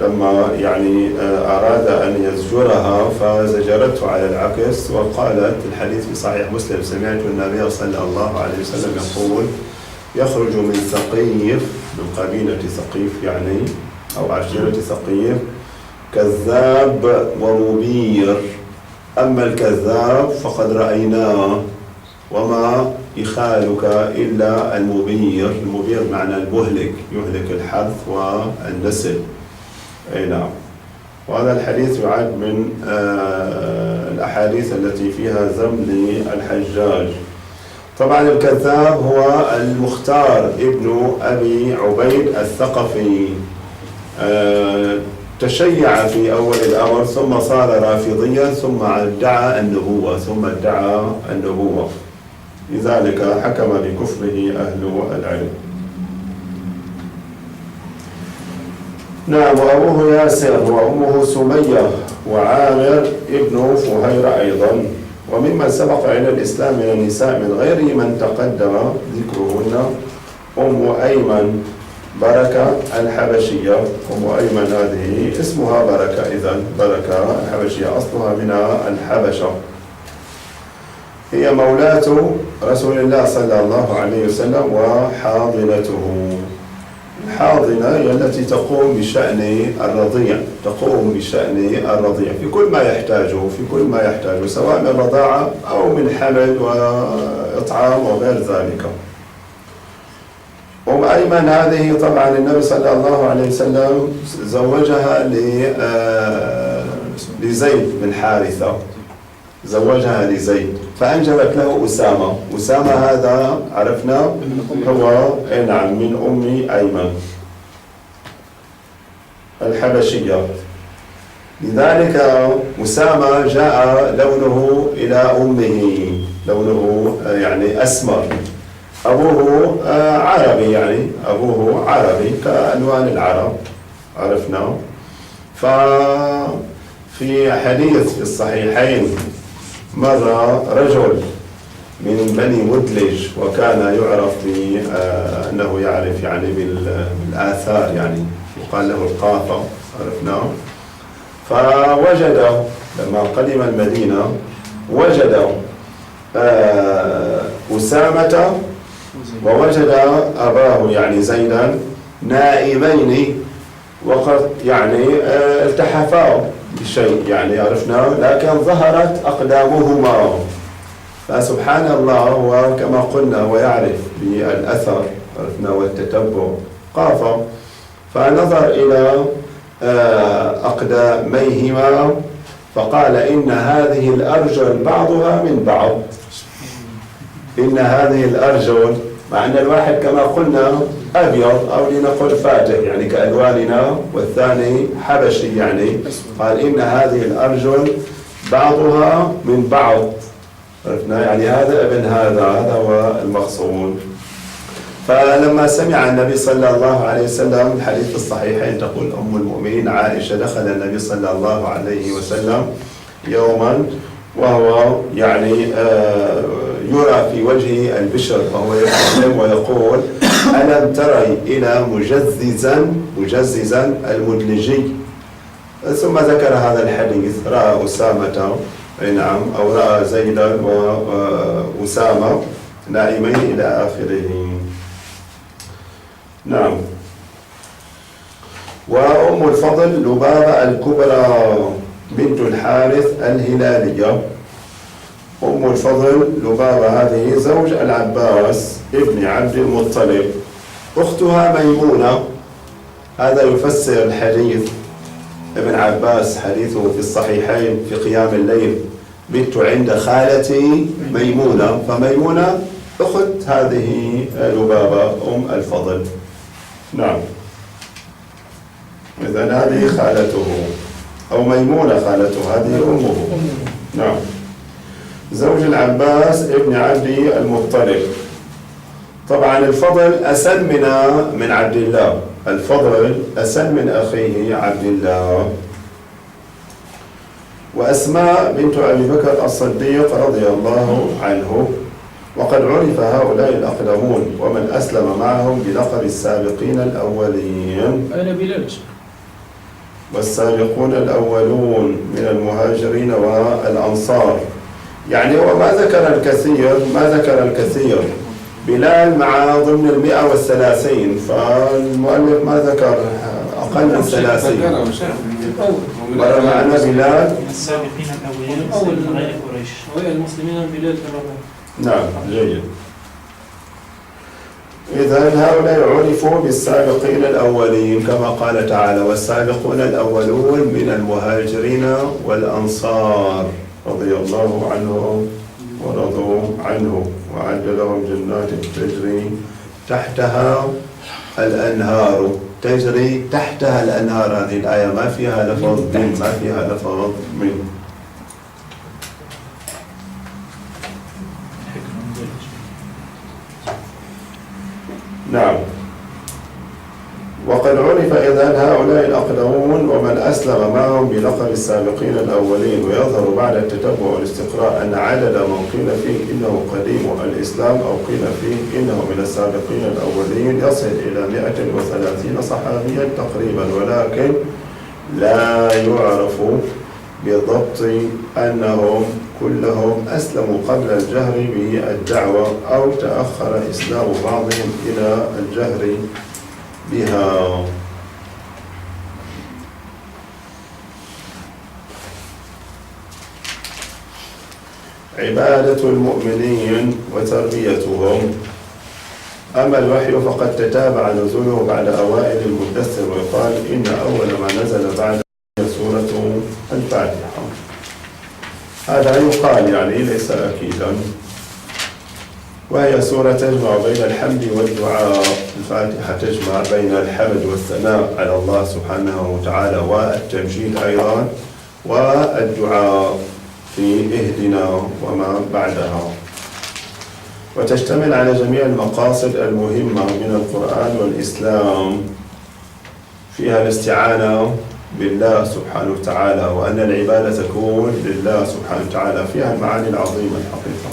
A: لما يعني أراد أن يزجرها فزجرته على العكس، وقالت الحديث في صحيح مسلم: سمعت النبي صلى الله عليه وسلم يقول: يخرج من ثقيف، من قبيلة ثقيف يعني أو عشيرة ثقيف، كذاب ومبير، أما الكذاب فقد رأيناه وما يخالك إلا المبير. المبير معنى المهلك، يهلك الحرث والنسل أي نعم. وهذا الحديث يعد من الأحاديث التي فيها ذم للحجاج. طبعا الكذاب هو المختار ابن أبي عبيد الثقفي، تشيع في أول الأمر ثم صار رافضيا ثم ادعى النبوة، لذلك حكم بكفره أهل العلم. نعم. وأبوه ياسر وأمه سمية وعامر ابن فهيرة أيضا. وممن سبق إلى الإسلام من النساء من غير من تقدم ذكرهن أم أيمن بركة الحبشية. أم أيمن هذه اسمها بركة، إذن بركة الحبشية أصلها من الحبشة. هي مولاة رسول الله صلى الله عليه وسلم وحاضنته. الحاضنة هي التي تقوم بشأن الرضيع، تقوم بشأن الرضيع في كل ما يحتاجه، في كل ما يحتاجه سواء من رضاعة أو من حمل وإطعام وغير ذلك. أم أيمن هذه طبعا النبي صلى الله عليه وسلم زوجها لزيد بن حارثة، زوجها لزيد فأنجبت له أسامة. أسامة هذا عرفنا هو نعم من أم أيمن الحبشية. لذلك أسامة جاء لونه إلى أمه، لونه يعني أسمر. أبوه عربي، يعني أبوه عربي كألوان العرب عرفنا. ففي حديث في الصحيحين مر رجل من بني مدلج وكان يعرف بأنه يعرف يعني بالآثار، يعني يقال له القافة عرفناه. فوجد لما قدم المدينة وجد أسامة ووجد أباه يعني زيدا نائمين وقد يعني التحفا بشيء يعني عرفنا، لكن ظهرت أقدامهما. فسبحان الله وكما قلنا ويعرف بالأثر عرفنا والتتبع قاف، فنظر إلى أقداميهما فقال إن هذه الأرجل بعضها من بعض، إن هذه الأرجل، مع أن الواحد كما قلنا أبيض أو لنقل فاتح يعني كألواننا، والثاني حبشي يعني، قال إن هذه الأرجل بعضها من بعض عرفنا، يعني هذا ابن هذا هو المقصود. فلما سمع النبي صلى الله عليه وسلم الحديث الصحيحين تقول أم المؤمنين عائشة دخل النبي صلى الله عليه وسلم يوما وهو يعني يرى في وجهه البشر وهو يتكلم ويقول ألم تري إلى مجززا المدلجي. ثم ذكر هذا الحديث، رأى أسامة نعم أو رأى زيدا وأسامة نائمين إلى آخره. نعم. وأم الفضل لبابة الكبرى بنت الحارث الهلالية. أم الفضل لبابة هذه زوج العباس ابن عبد المطلب. أختها ميمونة، هذا يفسر الحديث ابن عباس حديثه في الصحيحين في قيام الليل، بنت عند خالتي ميمونة، فميمونة أخت هذه لبابة أم الفضل. نعم. إذن هذه خالته أو ميمونة خالته، هذه أمه. نعم. زوج العباس ابن عبد المطلب. طبعا الفضل أسن من عبد الله، الفضل أسن من أخيه عبد الله. وأسماء بنت أبي بكر الصديق رضي الله عنه. وقد عرف هؤلاء الأقدمون ومن أسلم معهم بلقب السابقين الأولين.
E: أين بلال؟
A: والسابقون الأولون من المهاجرين والأنصار. يعني وما ذكر الكثير، بلال مع ضمن 130، فالمؤلف ما ذكر أقل من 30. مر معنا بلال
F: السابقين الأولين من غير قريش
E: المسلمين بلال كما.
A: نعم جيد. إذن هؤلاء عرفوا بالسابقين الأولين كما قال تعالى والسابقون الأولون من المهاجرين والأنصار رضي الله عنهم ورضوا عنه وأعد لهم جنات تجري تحتها الأنهار. تجري تحتها الأنهار، هذه الآية ما فيها لفظ من، ما فيها لفظ من. نعم. وقد عرف إذن هؤلاء الأقدمون ومن أسلم معهم بلقب السابقين الأولين. ويظهر بعد التتبع والاستقراء أن عدد من قيل فيه إنه قديم الإسلام أو قيل فيه إنه من السابقين الأولين يصل إلى 130 صحابيا تقريبا، ولكن لا يعرف بالضبط أنهم كلهم أسلموا قبل الجهر بالدعوة أو تأخر إسلام بعضهم إلى الجهر بها. عبادة المؤمنين وتربيتهم. أما الوحي فقد تتابع نزوله بعد أوائل المدثر، ويقال إن أول ما نزل بعد سورة الفاتحة. هذا يقال يعني ليس أكيدا، وهي سورة تجمع بين الحمد والدعاء. الفاتحة تجمع بين الحمد والثناء على الله سبحانه وتعالى والتمجيد أيضا، والدعاء في اهدنا وما بعدها، وتشتمل على جميع المقاصد المهمة من القرآن والإسلام. فيها الاستعانة بالله سبحانه وتعالى، وأن العبادة تكون لله سبحانه وتعالى. فيها المعاني العظيمة الحقيقة.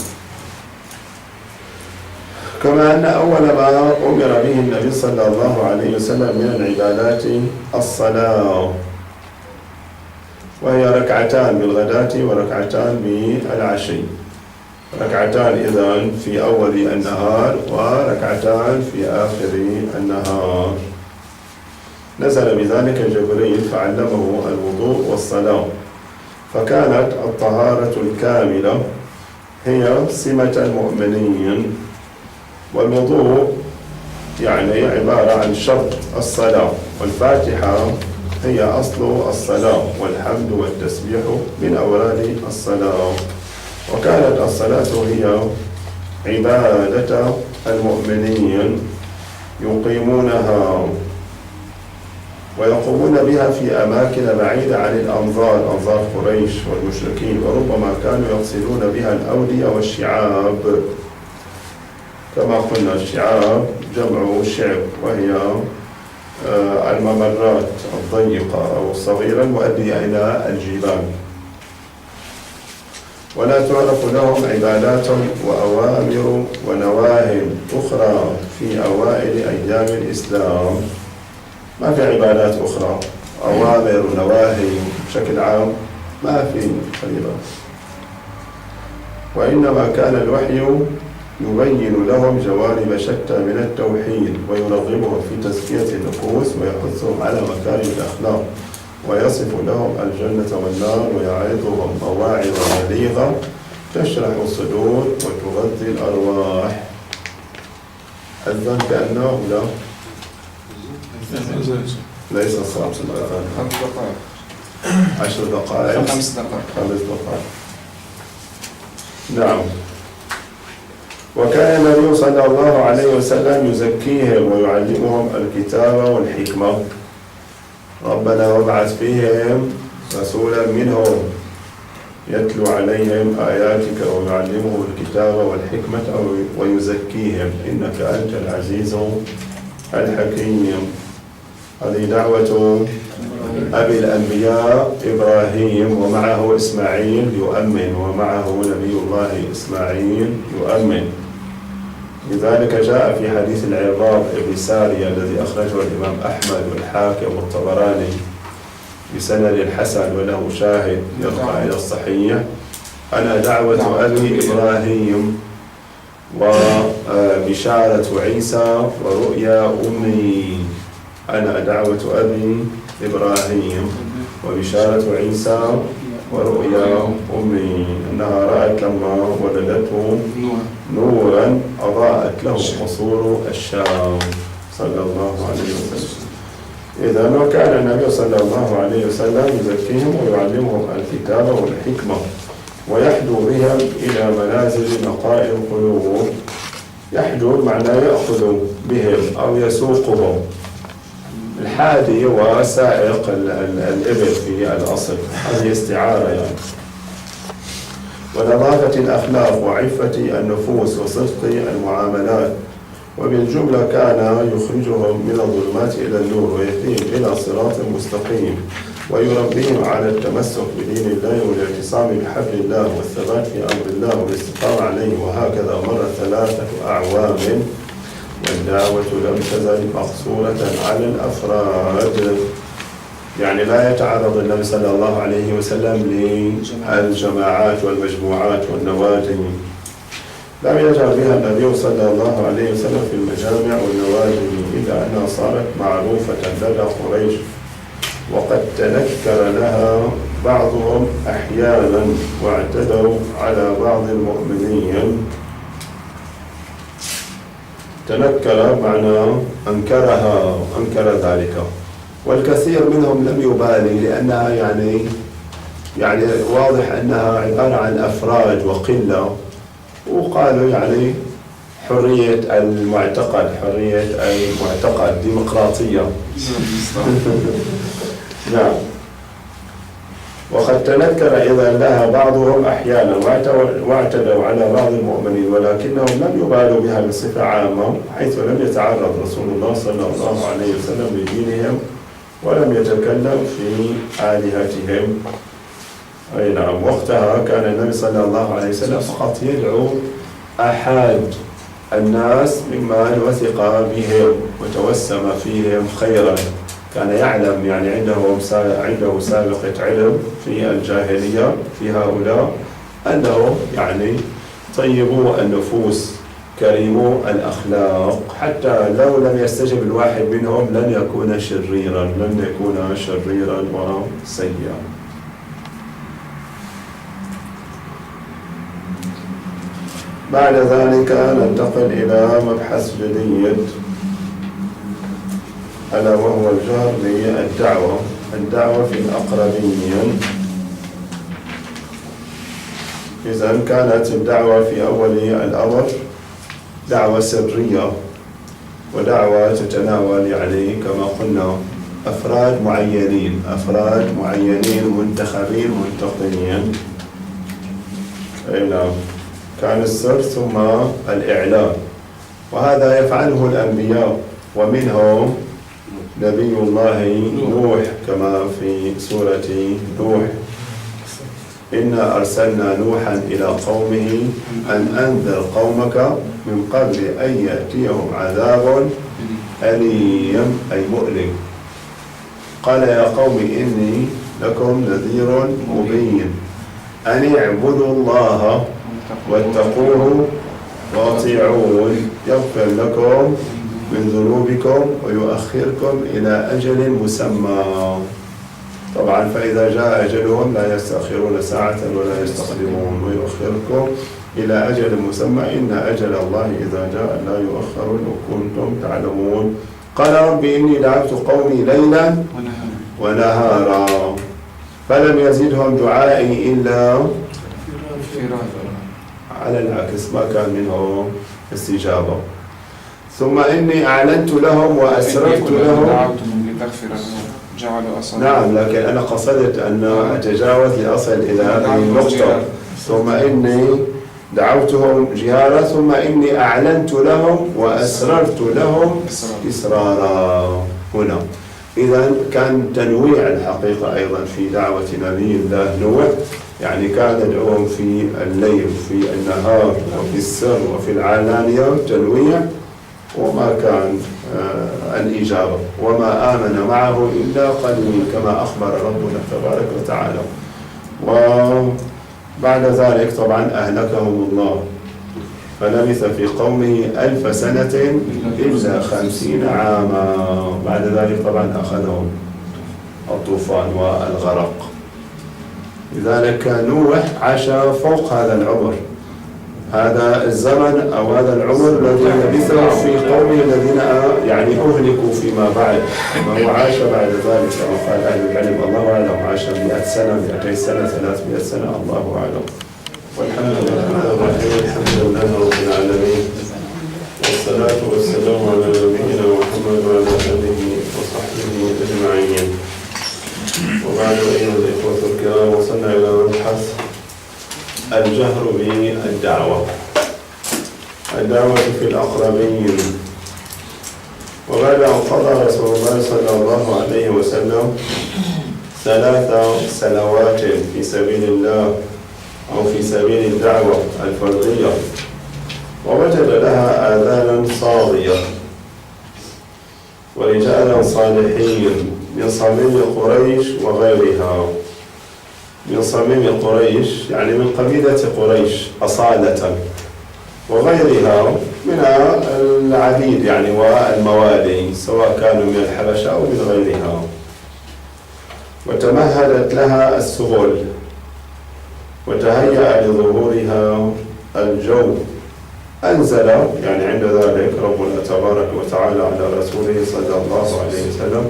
A: كما أن أول ما أمر به النبي صلى الله عليه وسلم من العبادات الصلاة، وهي ركعتان بالغداة وركعتان بالعشي، ركعتان إذن في أول النهار وركعتان في آخر النهار. نزل بذلك جبريل فعلمه الوضوء والصلاة، فكانت الطهارة الكاملة هي سمة المؤمنين، والوضوء يعني عبارة عن شرط الصلاة، والفاتحة هي أصل الصلاة، والحمد والتسبيح من أوراد الصلاة. وكانت الصلاة هي عبادة المؤمنين يقيمونها ويقومون بها في أماكن بعيدة عن الأنظار، أنظار قريش والمشركين، وربما كانوا يقصدون بها الأودية والشعاب. كما قلنا الشعاب جمع شعب، وهي الممرات الضيقة أو الصغيرة المؤدية إلى الجبال. ولا تعرف لهم عبادات وأوامر ونواهي أخرى في أوائل أيام الإسلام. ما في عبادات أخرى، أوامر ونواهي بشكل عام ما في تقريبا، وإنما كان الوحي يبين لهم جوانب شتى من التوحيد، ويرغبهم في تزكية النفوس، ويحثهم على مكارم الأخلاق، ويصف لهم الجنة والنار، ويعظهم مواعظ بليغة تشرح الصدور وتغذي الأرواح. أذن كأنه لا ليس صعب
C: 5 دقائق
A: 10 دقائق
C: 5 دقائق
A: 5 دقائق. نعم. وكان النبي صلى الله عليه وسلم يزكيهم ويعلمهم الكتاب والحكمة. ربنا وابعث فيهم رسولا منهم يتلو عليهم آياتك ويعلمهم الكتاب والحكمة ويزكيهم إنك أنت العزيز الحكيم. هذه دعوة أبي الأنبياء إبراهيم، ومعه إسماعيل يؤمن، ومعه نبي الله إسماعيل يؤمن. لذلك جاء في حديث العرباض بن سارية الذي أخرجه الإمام أحمد والحاكم والطبراني بسند حسن وله شاهد يرفع إلى الصحيح: أنا دعوة أبي إبراهيم وبشارة عيسى ورؤيا أمي. أنا دعوة أبي إبراهيم وبشارة عيسى ورؤيا أمي، أنها رأت لما ولدته نورا أضاءت له قصور الشام صلى الله عليه وسلم. إذن وكان النبي صلى الله عليه وسلم يزكيهم ويعلمهم الكتاب والحكمة، ويحدو بهم إلى منازل نقاء القلوب. يحدو معناه يأخذ بهم أو يسوقهم. الحادي وسائق الإبل في الأصل، هذه استعارة يعني. ونظافة الأخلاق وعفة النفوس وصدق المعاملات وبالجملة كان يخرجهم من الظلمات إلى النور ويهديهم إلى صراط مستقيم ويربيهم على التمسك بدين الله والاعتصام بحبل الله والثبات في أمر الله والاستقامة عليه، وهكذا مر 3 أعوام والدعوة لم تزل مقصورة على الأفراد. يعني لا يتعرض النبي صلى الله عليه وسلم للجماعات والمجموعات والنوادي، لم يجعل بها النبي صلى الله عليه وسلم في المجامع والنوادي، إلا أنها صارت معروفة لدى قريش، وقد تنكر لها بعضهم أحيانا واعتدوا على بعض المؤمنين. تنكر معنى أنكرها، أنكر ذلك، والكثير منهم لم يبالي، لأنها يعني واضح أنها عبارة عن أفراد وقلة، وقالوا يعني حرية المعتقد، حرية المعتقد، ديمقراطية. نعم. وقد تنكر إذا لها بعضهم أحيانا واعتدوا على بعض المؤمنين، ولكنهم لم يبالوا بها بصفة عامة، حيث لم يتعرض رسول الله صلى الله عليه وسلم لدينهم ولم يتكلم في آلهتهم. أي نعم. وقتها كان النبي صلى الله عليه وسلم فقط يدعو أحد الناس ممن وثق بهم وتوسم فيهم خيرا، كان يعلم يعني عنده سابقة علم في الجاهلية في هؤلاء أنه يعني طيبوا النفوس كريموا الأخلاق، حتى لو لم يستجب الواحد منهم لن يكون شريرا وسيئا. بعد ذلك ننتقل إلى مبحث جديد، ألا وهو الجهر بالدعوة في الأقربين. إذن كانت الدعوة في أول الأمر دعوة سرية، ودعوة تتناول يعني كما قلنا أفراد معينين منتخبين منتقين. نعم. كان السر ثم الإعلام، وهذا يفعله الأنبياء، ومنهم نبي الله نوح كما في سورة نوح: إنا أرسلنا نوحا إلى قومه أن أنذر قومك من قبل أن يأتيهم عذاب أليم، أي مؤلم. قال يا قوم إني لكم نذير مبين أن اعبدوا الله واتقوه واطيعون يغفر لكم من ذنوبكم ويؤخركم إلى أجل مسمى. طبعا فإذا جاء أجلهم لا يستأخرون ساعة ولا يستقدمون، ويؤخركم إلى أجل مسمى إن أجل الله إذا جاء لا يؤخر لو كنتم تعلمون. قال رب إني دعوت قومي ليلا ونهارا فلم يزدهم دعائي إلا على العكس، ما كان منهم استجابة. ثم إني أعلنت لهم وأسررت لهم. نعم، لكن أنا قصدت أن أتجاوز لأصل إلى هذه النقطة. ثم إني دعوتهم جهارا ثم إني أعلنت لهم وأسررت لهم إسرارا. هنا إذا كان تنويع الحقيقة أيضا في دعوة نبي الله نوح، يعني كان يدعوهم في الليل في النهار وفي السر وفي العلانية تنويع، وما كان الإجابة، وما آمن معه إلا قليل كما أخبر ربنا تبارك وتعالى. وبعد ذلك طبعا أهلكهم الله، فلبث في قومه 1000 سنة إلا 50 عاما. بعد ذلك طبعا أخذهم الطوفان والغرق. لذلك نوح عاش فوق هذا العمر، هذا الزمن أو هذا العمر الذي لبثه في قومه الذين يعني أهلكوا فيما بعد، وهو عاش بعد ذلك كما قال أهل العلم الله أعلم، عاش 100 سنة 200 سنة 300 سنة الله أعلم. والحمد لله رب العالمين، والصلاة والسلام على نبينا محمد وعلى آله وصحبه أجمعين. وبعد أيها الإخوة الكرام، وصلنا إلى مبحث الجهر بالدعوة. الدعوة في في الأقربين. وبعد أن قضى رسول الله صلى الله عليه وسلم 3 سنوات في سبيل الله أو في سبيل الدعوة الفردية، ووجد لها آذانا صاغية ورجالا صالحين من صميم قريش وغيرها. من صميم قريش يعني من قبيلة قريش أصالة، وغيرها من العبيد يعني والموالي سواء كانوا من الحبشة أو من غيرها. وتمهدت لها السبل وتهيأ لظهورها الجو. أنزل يعني عند ذلك ربنا تبارك وتعالى على رسوله صلى الله عليه وسلم: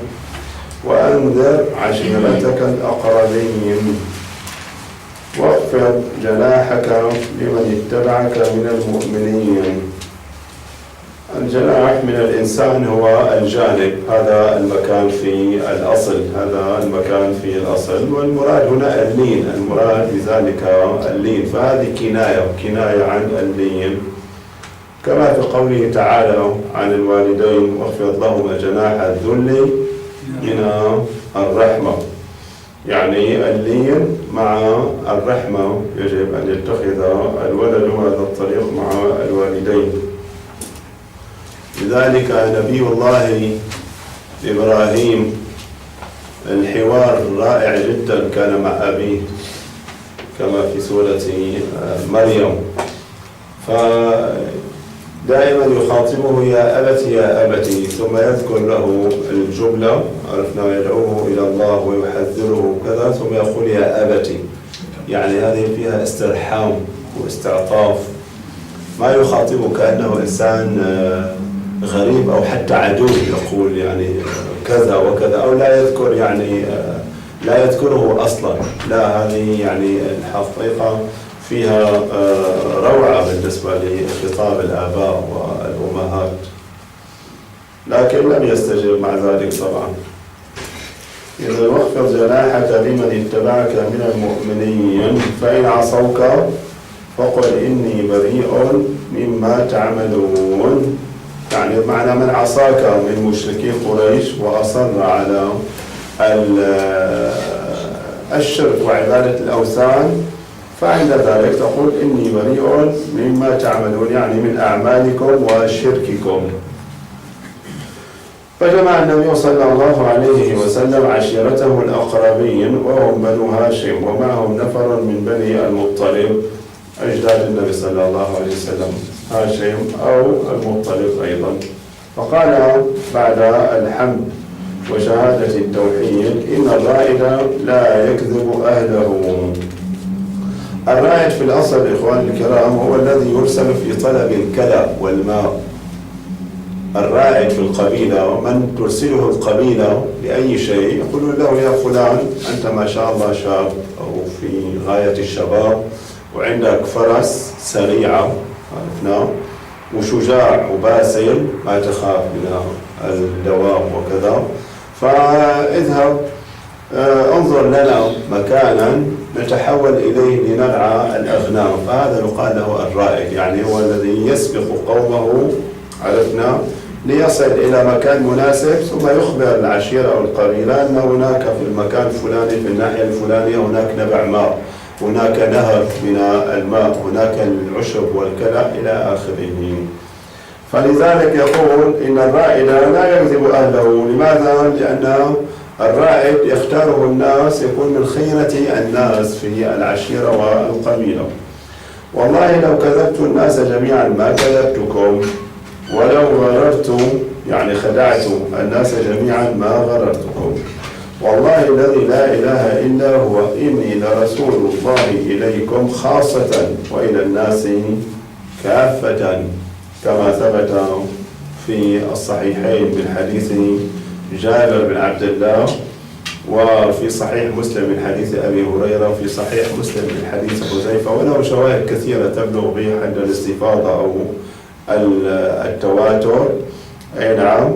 A: وأنذر عشيرتك الأقربين واخفض جناحك لمن اتبعك من المؤمنين. الجناح من الإنسان هو الجانب، هذا المكان في الأصل، هذا المكان في الأصل، والمراد هنا اللين، المراد بذلك اللين، فهذه كناية عن اللين، كما في قوله تعالى عن الوالدين: واخفض لهما جناح الذل من الرحمة. يعني اللين مع الرحمة يجب أن يتخذ الولد هذا الطريق مع الوالدين. لذلك نبي الله إبراهيم الحوار رائع جدا كان مع أبيه كما في سورة مريم، فدائما يخاطبه: يا أبتي يا أبتي، ثم يذكر له الجملة، عرفنا يدعوه إلى الله ويحذره كذا، ثم يقول يا أبتي، يعني هذه فيها استرحام واستعطاف، ما يخاطبه كأنه إنسان غريب أو حتى عدو يقول يعني كذا وكذا، أو لا يذكر يعني لا يذكره أصلا، لا، هذه يعني الحقيقة فيها روعة بالنسبة لخطاب الآباء والأمهات، لكن لم يستجب مع ذلك طبعا. إذا واخفض جناحك لمن اتبعك من المؤمنين فإن عصوك فقل إني بريء مما تعملون. يعني بمعنى من عصاك من مشركي قريش وأصر على الشرك وعبادة الأوثان، فعند ذلك تقول إني بريء مما تعملون، يعني من أعمالكم وشرككم. فجمع النبي صلى الله عليه وسلم عشيرته الأقربين وهم بنو هاشم، ومعهم نفر من بني المطلب أجداد النبي صلى الله عليه وسلم، هاشم أو المطلب أيضا. فقال بعد الحمد وشهادة التوحيد: إن الرائد لا يكذب أهله. الرائد في الأصل إخواني الكرام هو الذي يرسل في طلب الكلى والماء. الرائد في القبيلة من ترسله القبيلة لأي شيء يقولون له: يا فلان أنت ما شاء الله شاب أو في غاية الشباب، وعندك فرس سريعة عرفنا وشجاع وباسل، ما تخاف من الدواب وكذا، فاذهب انظر لنا مكانا نتحول إليه لنرعى الأغنام. فهذا يقال له الرائد، يعني هو الذي يسبق قومه عرفنا ليصل إلى مكان مناسب، ثم يخبر العشيرة أو القبيلة أن هناك في المكان الفلاني في الناحية الفلانية هناك نبع ماء، هناك نهر من الماء، هناك العشب والكلى إلى آخره. فلذلك يقول إن الرائد لا يكذب أهله. لماذا؟ لأن الرائد يختاره الناس، يكون من خيرة الناس في العشيرة والقبيلة. والله لو كذبت الناس جميعا ما كذبتكم، ولو غررت يعني خدعت الناس جميعا ما غررتكم. والله الذي لا إله إلا هو إني لرسول الله إليكم خاصة وإلى الناس كافة، كما ثبت في الصحيحين من حديث جابر بن عبد الله، وفي صحيح مسلم من حديث أبي هريرة، وفي صحيح مسلم من حديث حذيفة، وله شواهد كثيرة تبلغ به حد الاستفاضة أو التواتر. أي نعم.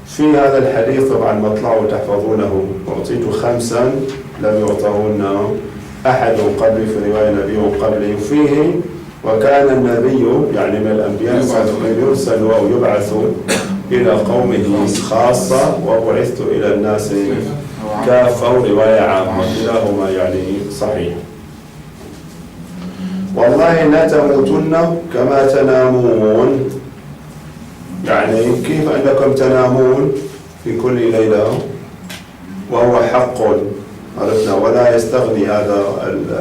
A: في هذا الحديث طبعا مطلعه تحفظونه: أعطيت 5 لم يعطهن أحد قبلي، في رواية نبي قبلي. فيه وكان النبي يعني من الأنبياء يرسل أو يبعث إلى قومه خاصة وبعثت إلى الناس كافة، رواية عامة، كلاهما يعني صحيح. والله لا تموتن كما تنامون، يعني كيف أنكم تنامون في كل ليلة وهو حق، عرفنا، ولا يستغني هذا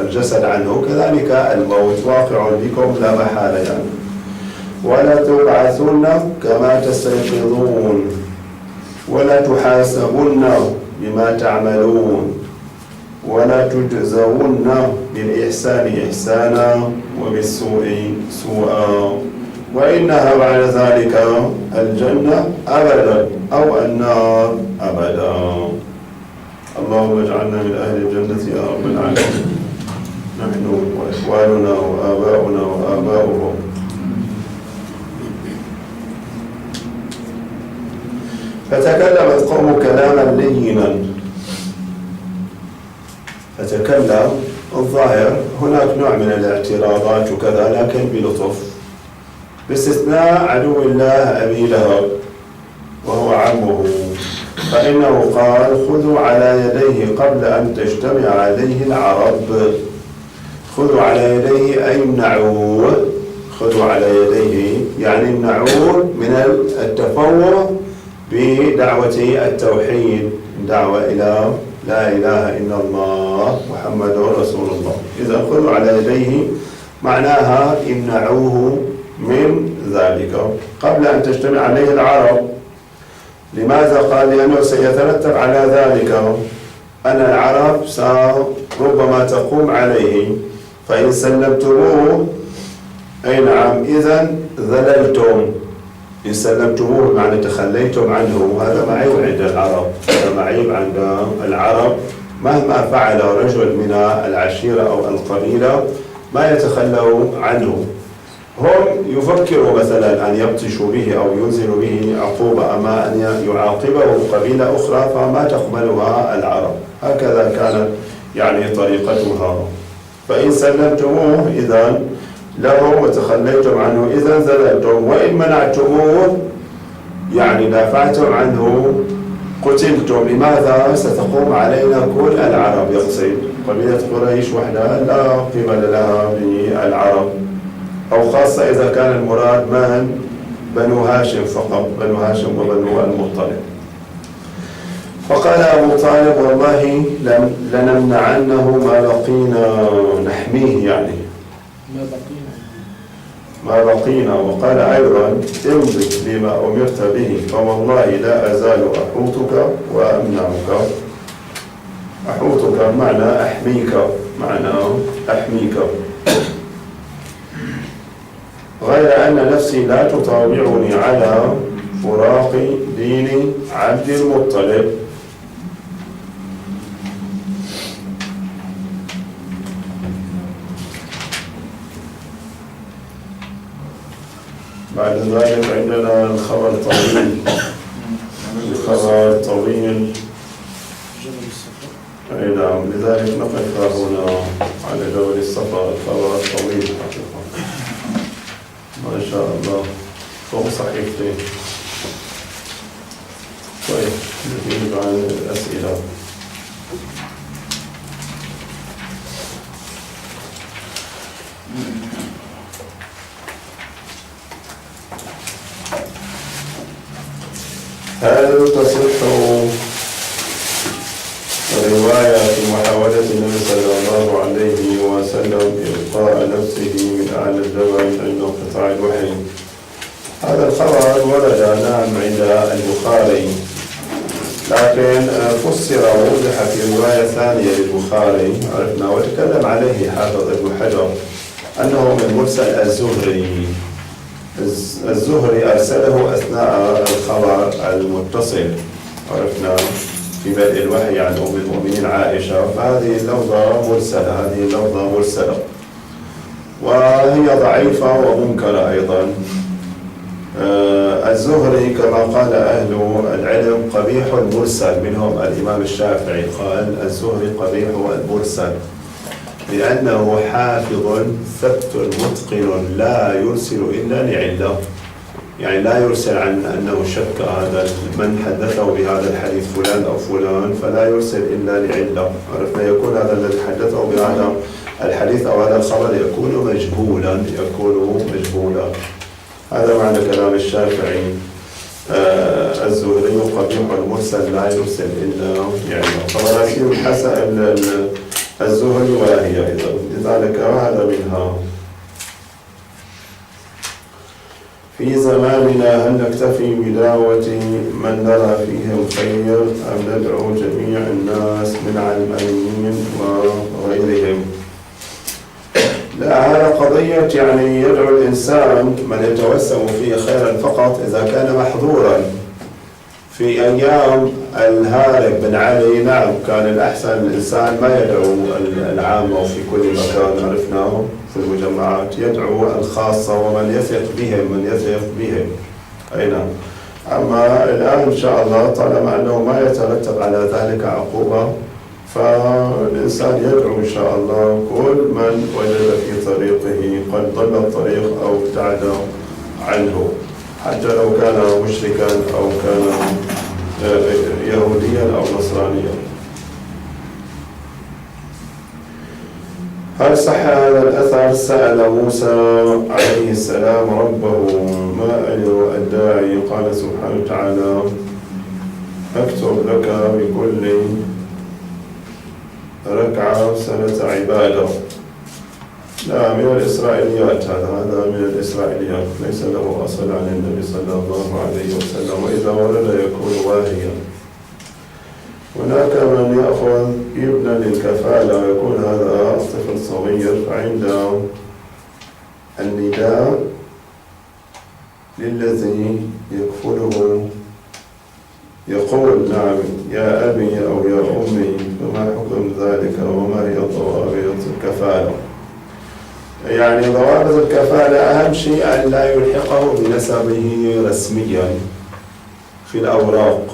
A: الجسد عنه، كذلك الموت واقع بكم لا محالة يعني. ولا تبعثن كما تستيقظون ولا تحاسبن بما تعملون ولا تجزون بالإحسان إحسانا وبالسوء سوءا، وإنها بعد ذلك الجنة أبدا أو النار أبدا. اللهم اجعلنا من أهل الجنة يا رب العالمين، نحن وإخواننا وآباؤنا وآباؤهم. فتكلم القوم كلاما لينا، فتكلم الظاهر هناك نوع من الاعتراضات وكذا لكن بلطف، باستثناء عدو الله أبي لهب وهو عمه، فإنه قال خذوا على يديه قبل أن تجتمع عليه العرب. خذوا على يديه أي امنعوه، خذوا على يديه يعني امنعوه من التفوه بدعوة التوحيد، دعوة إلى لا إله إلا الله محمد رسول الله. إذا خذوا على يديه معناها امنعوه من ذلك قبل أن تجتمع عليه العرب. لماذا قال؟ لأنه سيترتب على ذلك أن العرب ربما تقوم عليه، فإن سلمتموه أي نعم إذن ذللتم، إن سلمتموه بمعنى تخليتم عنه، هذا معيب عند العرب، هذا معيب عند العرب، مهما فعل رجل من العشيرة أو القبيلة ما يتخلوا عنه. هم يفكروا مثلا أن يبطشوا به أو ينزلوا به عقوبة، أما أن يعاقبه قبيلة أخرى فما تقبلها العرب، هكذا كانت يعني طريقتها. فإن سلمتموه إذن له وتخليتم عنه إذن زللتم، وإن منعتموه يعني دافعتم عنه قتلتم. لماذا؟ ستقوم علينا كل العرب، يقصد قبيلة قريش وحدها لا قبل لها بالعرب، أو خاصة إذا كان المراد من بنو هاشم فقط، بنو هاشم وبنو المطلب. فقال أبو طالب والله لنمنعنه ما بقينا، نحميه يعني ما بقينا. وقال أيضا امضي لما أمرت به فوالله لا أزال أحوطك وأمنعك. أحوطك معنى أحميك، معنى أحميك، غير أن نفسي لا تطاوعني على فراق دين عبد المطلب. بعد ذلك عندنا الخبر طويل، الخبر طويل، أي نعم، لذلك نقف هنا على جبل الصفا. الخبر طويل حقيقة ما شاء الله، فوق صحيفتين. طيب نجيب عن الأسئلة. هل تصح رواية في محاولة النبي صلى الله عليه وسلم إلقاء نفسه من أعلى الجبل عند انقطاع الوحي؟ هذا الخبر ورد نعم عند البخاري، لكن فسر ووضح في رواية ثانية للبخاري عرفنا، وتكلم عليه حافظ ابن حجر أنه من مرسل الزهري. الزهري أرسله أثناء الخبر المتصل عرفنا في بدء الوحي عن أم المؤمنين عائشة، فهذه اللفظة مرسلة، هذه اللفظة مرسلة وهي ضعيفة ومنكرة أيضا. الزهري كما قال أهل العلم قبيح المرسل، منهم الإمام الشافعي قال الزهري قبيح المرسل، لأنه حافظ ثبت متقن لا يرسل إلا لعلة، يعني لا يرسل عن أنه شك هذا من حدثه بهذا الحديث فلان أو فلان، فلا يرسل إلا لعلة. عرفنا؟ يكون هذا الذي حدثه بهذا الحديث أو هذا الخبر يكون مجهولا، هذا معنى كلام الشافعي. الزهري قبيح المرسل لا يرسل إلا يعني طبراسي حسن الزهري وهي أيضا، لذلك هذا منها. في زماننا هل نكتفي بدعوة من نرى فيهم خير أم ندعو جميع الناس من علمانيين وغيرهم؟ لا، هذا قضية يعني يدعو الإنسان من يتوسم فيه خيرا فقط إذا كان محظورا. في أيام الهارب بن علي نعم كان الأحسن الإنسان ما يدعو العامة في كل مكان، عرفناه في المجمعات، يدعو الخاصة ومن يثق بهم أي نعم. أما الآن إن شاء الله طالما أنه ما يترتب على ذلك عقوبة، فالإنسان يدعو إن شاء الله كل من وجد في طريقه قد ضل الطريق أو ابتعد عنه، حتى لو كان مشركا أو كان يهوديا أو نصرانيا. هل صح هذا الأثر؟ سأل موسى عليه السلام ربه ما أجر الداعي؟ قال سبحانه وتعالى أكتب لك بكل ركعة سنة عبادة. لا، من الإسرائيليات، هذا من الإسرائيليات، ليس له أصل عن النبي صلى الله عليه وسلم، وإذا ورد يكون واهيا. هناك من يأخذ ابنا للكفالة ويكون هذا طفل صغير، فعند النداء للذي يكفله يقول نعم يا أبي أو يا أمي، فما حكم ذلك وما هي ضوابط الكفالة؟ يعني ضوابط الكفالة أهم شيء أن لا يلحقه بنسبه رسميا في الأوراق،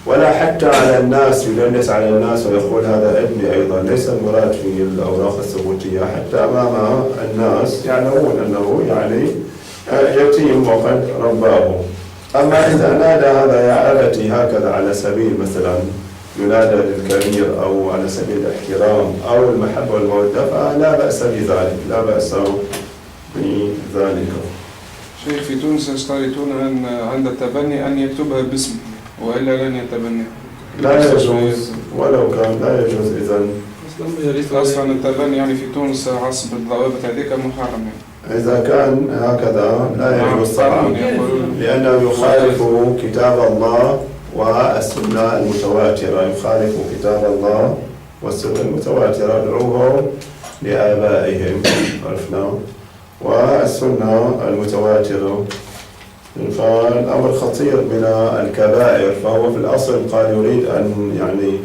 A: ولا حتى على الناس يدلس على الناس ويقول هذا ابني أيضا، ليس المراد في الأوراق الثبوتية، حتى أمام الناس يعلمون أنه يعني يتيم وقد رباه. أما إذا نادى هذا يا أبتي هكذا على سبيل مثلا ينادى للكبير أو على سبيل الاحترام أو المحبة والمودة، فلا بأس بذلك، لا بأس بذلك.
C: شيخ في تونس يشترطون أن عند التبني أن يكتبها باسمه وإلا لن يتبنى.
A: لا يجوز، ولو كان لا يجوز. إذن
C: أصلا التبني يعني في تونس حسب الضوابط هذيك محرم.
A: إذا كان هكذا لا يجوز طبعا، لأنه يخالف كتاب الله والسنة المتواترة، يخالف كتاب الله والسنة المتواترة، ادعوهم لآبائهم، عرفنا، والسنة المتواترة. فالأمر خطير من الكبائر، فهو في الأصل قال يريد أن يعني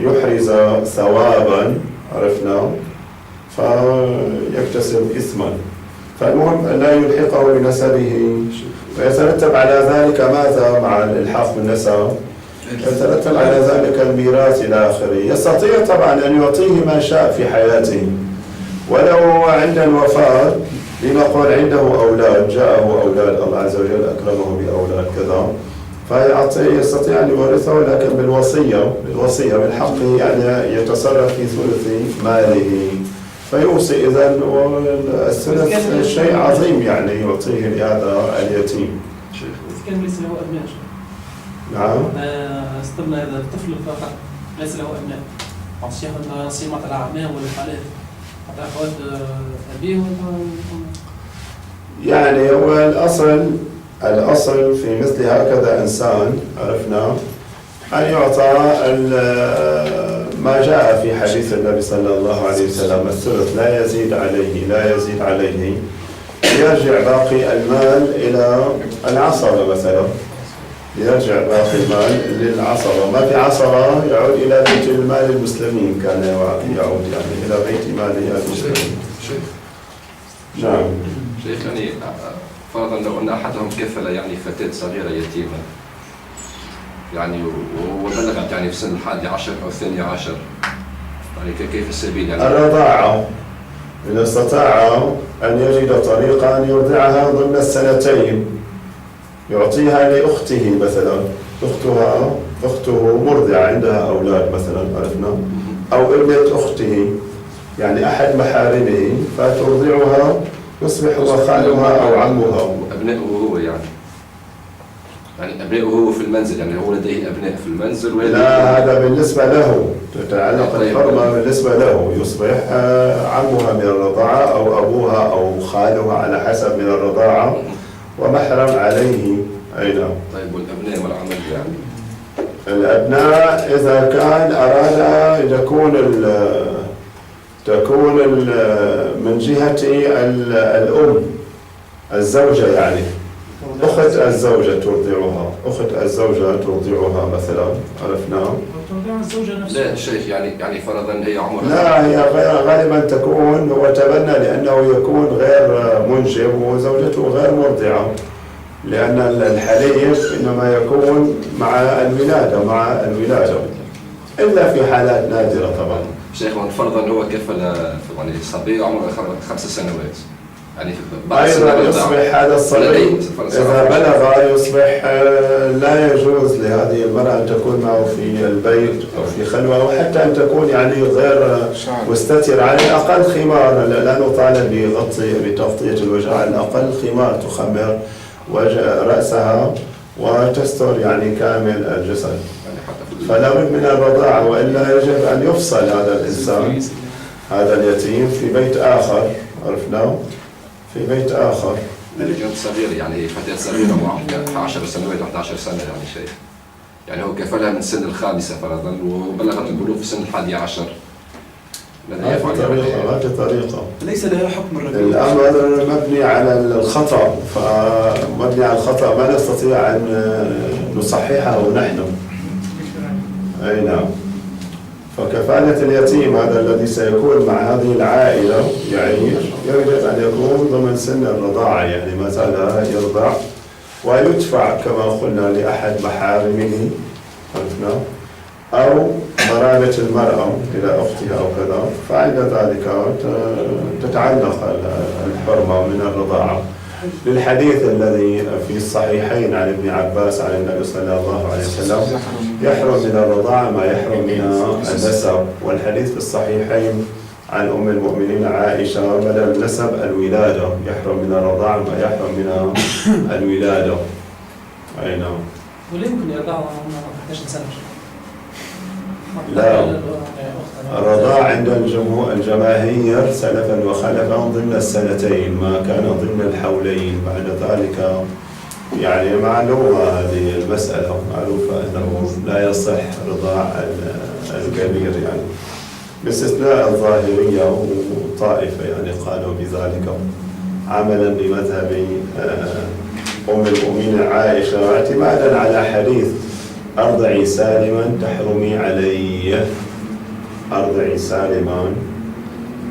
A: يحرز ثوابا، عرفنا، فيكتسب إثما. فالمهم لا يلحقه بنسبه، ويترتب على ذلك ماذا مع الإلحاق بالنسب؟ يترتب على ذلك الميراث إلى آخره. يستطيع طبعا أن يعطيه ما شاء في حياته، ولو عند الوفاة لنقول عنده أولاد، جاءه أولاد، الله عز وجل أكرمه بأولاد كذا، فيستطيع أن يورثه، لكن بالوصية من حقه يعني يتصرف في ثلث ماله، فيوصي. إذن الثلث شيء عظيم يعني يعطيه لهذا اليتيم.
E: كان ليس له أبناء.
A: نعم.
E: استنى هذا الطفل فقط ليس له أبناء. الشيخ نصيمة الأعمام والخالات حتى أخوات أبيه.
A: يعني هو الأصل في مثل هكذا إنسان، عرفنا، أن يعطى ما جاء في حديث النبي صلى الله عليه وسلم، الثلث لا يزيد عليه، يرجع باقي المال إلى العصبة مثلا، يرجع باقي المال للعصبة، ما في عصبة يعود إلى بيت المال المسلمين، كان يعود يعني إلى بيت مال المسلمين. نعم.
B: شيخ يعني فرضا لو أن أحدهم كفل يعني فتاة صغيرة يتيمة يعني وبلغت يعني في سن 11 أو 12، يعني كيف السبيل يعني؟
A: الرضاعة، إن استطاع أن يجد طريقة أن يرضعها ضمن السنتين، يعطيها لأخته مثلا، أخته مرضعة عندها أولاد مثلا عرفنا، أو ابنة أخته يعني أحد محارمه فترضعها، يصبح هو خالها أو عمها.
B: أبنائه هو يعني أبنائه هو في المنزل، يعني هو لديه أبناء في المنزل
A: لا، هذا بالنسبة له، تتعلق الحرمة بالنسبة له، يصبح عمها من الرضاعة أو أبوها أو خالها على حسب من الرضاعة ومحرم عليه. أي نعم.
B: طيب والأبناء والعمل يعني؟
A: الأبناء إذا كان أراد أن تكون من جهة الأم الزوجة، يعني أخت الزوجة ترضعها مثلا عرفنا.
E: ترضع الزوجة نفسها.
B: لا شيخ، يعني فرضا هي عمرها،
A: لا، هي غالبا تكون هو تبنى لأنه يكون غير منجب وزوجته غير مرضعة، لأن الحليب إنما يكون مع الولادة إلا في حالات نادرة طبعا.
B: شيخ فرضا هو كفل يعني صبي عمره 5 سنوات، يعني
A: أيضا يصبح هذا الصبي إذا بلغ يصبح لا يجوز لهذه المرأة أن تكون معه في البيت أو في خلوة، أو حتى أن تكون يعني غير مستترة، على الأقل خمار، لا نطالب بتغطية الوجه، على الأقل خمار تخمر رأسها وتستر يعني كامل الجسد. فلا بد من الرضاعة، وإلا يجب أن يفصل هذا الإنسان، هذا اليتيم في بيت آخر عرفنا، في بيت آخر.
B: الرجال صغير يعني فتاة صغيرة معها 10 سنوات 11 سنة يعني شيء، يعني هو كفلها من سن 5 فرضا وبلغت البلوغ في سن 11.
A: هذه طريقة
F: ليس لها حكم الرجل.
A: الأمر مبني على الخطأ، فمبني على الخطأ ما نستطيع أن نصححه نحن. أي نعم. فكفالة اليتيم هذا الذي سيكون مع هذه العائلة يعيش يجب أن يكون ضمن سن الرضاعة، يعني ما زال يرضع، ويدفع كما قلنا لأحد محارمه عرفنا، أو قرابة المرأة إلى أختها أو كذا، فعند ذلك تتعلق الحرمة من الرضاعة، للحديث الذي في الصحيحين عن ابن عباس عن النبي صلى الله عليه وسلم: يحرم من الرضاعة ما يحرم من النسب. والحديث في الصحيحين عن أم المؤمنين عائشة: بدل النسب الولادة، يحرم من الرضاعة ما يحرم من الولادة. أي نعم.
E: ولا يمكن يرضعوا عن 11 سنة؟
A: لا، الرضاعة عند الجماهير سلفا وخلفا ضمن السنتين، ما كان ضمن الحولين. بعد ذلك يعني معلومة هذه المسألة، معروفة أنه لا يصح رضاع الكبير يعني، باستثناء الظاهرية وطائفة يعني قالوا بذلك عملا بمذهب أم المؤمنين عائشة، اعتمادا على حديث: أرضعي سالما تحرمي علي، أرضعي سالما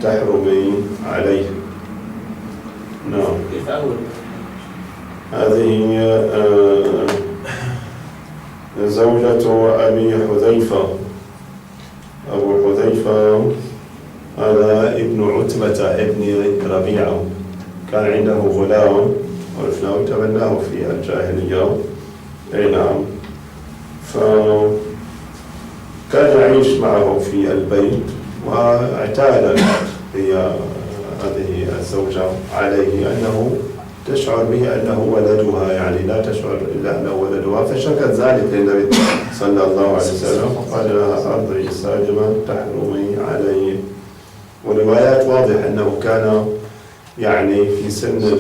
A: تحرمي عليه. نعم.
E: كيف أول؟
A: هذه زوجة أبي حذيفة. أبو حذيفة هذا ابن عتبة ابن ربيعة، كان عنده غلام عرفناه وتبناه في الجاهلية. أي نعم. فكان يعيش معه في البيت، واعتادت هي هذه الزوجة عليه أنه تشعر به أنه ولدها، يعني لا تشعر إلا أنه ولدها، فشكت ذلك للنبي صلى الله عليه وسلم، قال لها: أرضعي سالما تحرمي عليه. وروايات واضح أنه كان يعني في سن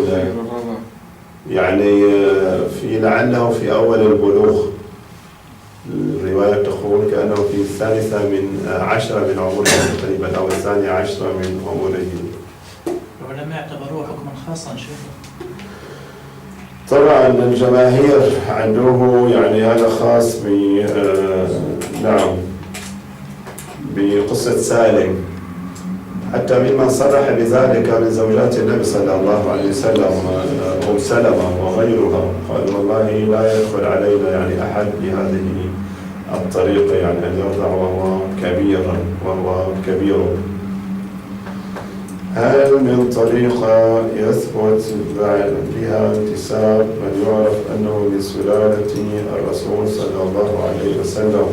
A: يعني في لعله في أول البلوغ. الرواية تقول كأنه في 13 من عمره تقريبا، أو 12 من عمره.
F: العلماء اعتبروه حكما خاصا شيخ.
A: طبعا الجماهير عنده يعني هذا خاص نعم بقصة سالم، حتى ممن صرح بذلك من زوجات النبي صلى الله عليه وسلم أم سلمة وغيرها، قال: والله لا يدخل علينا يعني أحد بهذه الطريق، يعني أن يرضع وهو كبير. هل من طريقة يثبت بها انتساب من يعرف أنه من سلالة الرسول صلى الله عليه وسلم؟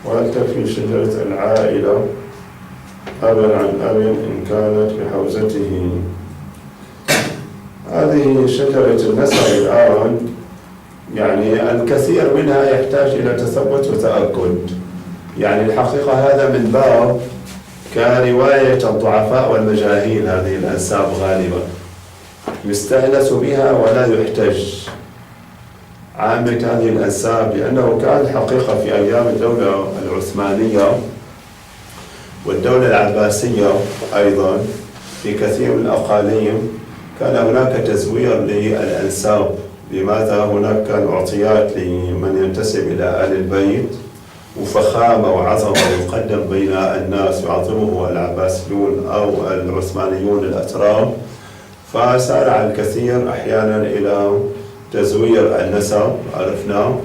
A: وهل تكفي شجرة العائلة أبا عن أب إن كانت بحوزته؟ هذه شجرة النسب الآن يعني الكثير منها يحتاج إلى تثبت وتأكد. يعني الحقيقة هذا من باب كرواية الضعفاء والمجاهيل، هذه الأنساب غالبا يستأنس بها ولا يحتج عامة هذه الأنساب، لأنه كان الحقيقة في أيام الدولة العثمانية والدولة العباسية أيضا في كثير من الأقاليم كان هناك تزوير للأنساب. لماذا؟ هناك كان أعطيات لمن ينتسب إلى آل البيت وفخامة وعظمة يقدم بين الناس يعظمه العباسيون أو العثمانيون الأتراك، فسارع الكثير أحيانا إلى تزوير النسب عرفنا،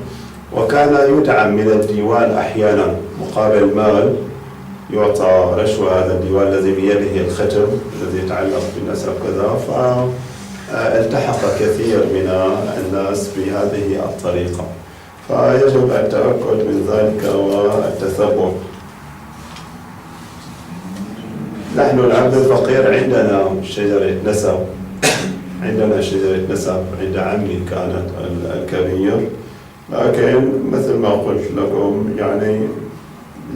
A: وكان يدعم من الديوان أحيانا مقابل مال، يعطى رشوة هذا الديوان الذي بيده الختم الذي يتعلق بالنسب كذا، فالتحق كثير من الناس بهذه الطريقة. فيجب التأكد من ذلك والتثبت. نحن العبد الفقير عندنا شجرة نسب، عندنا شجرة نسب عند عمي كانت الكبير، لكن مثل ما قلت لكم يعني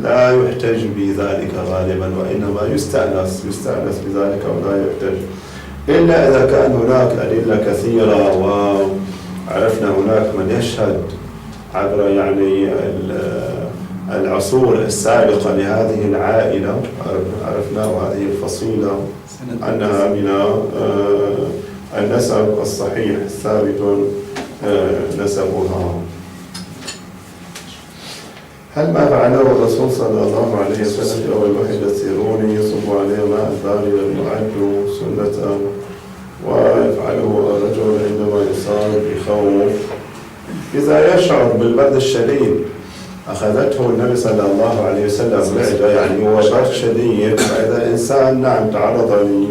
A: لا يحتج بذلك غالبا، وإنما يستأنس بذلك ولا يحتج، إلا إذا كان هناك أدلة كثيرة وعرفنا هناك من يشهد عبر يعني العصور السابقة لهذه العائلة، عرفنا وهذه الفصيلة أنها من النسب الصحيح الثابت نسبها. هل ما فعله الرسول صلى الله عليه وسلم في أول وحي يسيرون يصب عليه ماء البارد يعد سنة، ويفعله الرجل عندما يصاب بخوف إذا يشعر بالبرد الشديد؟ أخذته النبي صلى الله عليه وسلم معدة يعني هو برد شديد، فإذا إنسان نعم تعرض لي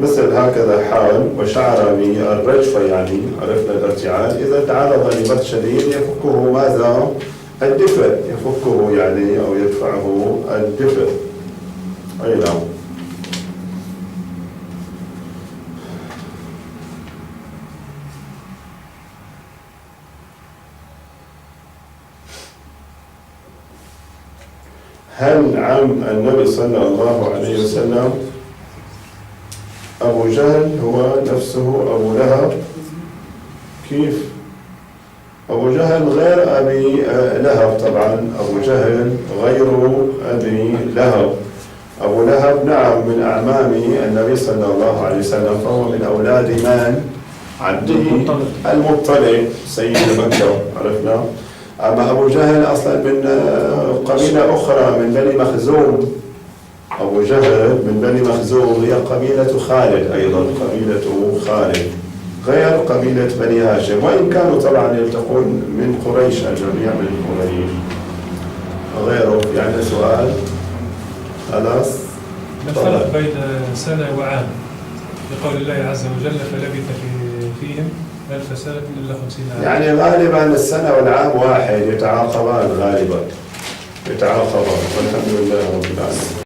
A: مثل هكذا حال وشعر بالرجفة يعني عرفنا الارتعاد، إذا تعرض لبرد شديد يفكه ماذا؟ الدفء، يفكه يعني أو يدفعه الدفء. أي نعم. هل عم النبي صلى الله عليه وسلم أبو جهل هو نفسه أبو لهب؟ كيف؟ أبو جهل غير أبي لهب، طبعا أبو جهل غير أبي لهب. أبو لهب نعم من أعمام النبي صلى الله عليه وسلم، فهو من أولاد من؟ عبده المطلب سيد مكة عرفنا. أما أبو جهل أصلا من قبيلة أخرى من بني مخزوم. أبو جهل من بني مخزوم هي قبيلة خالد، أيضا قبيلة خالد غير قبيلة بني هاشم، وإن كانوا طبعا يلتقون من قريش، الجميع من قريش. غيره يعني سؤال؟ خلاص.
G: ما الفرق بين سنة وعام؟ بقول الله عز وجل فلبث فيهم 1000 سنة إلا 50 عام.
A: يعني غالبا السنة والعام واحد، يتعاقبان غالبا، يتعاقبان، والحمد لله رب العالمين.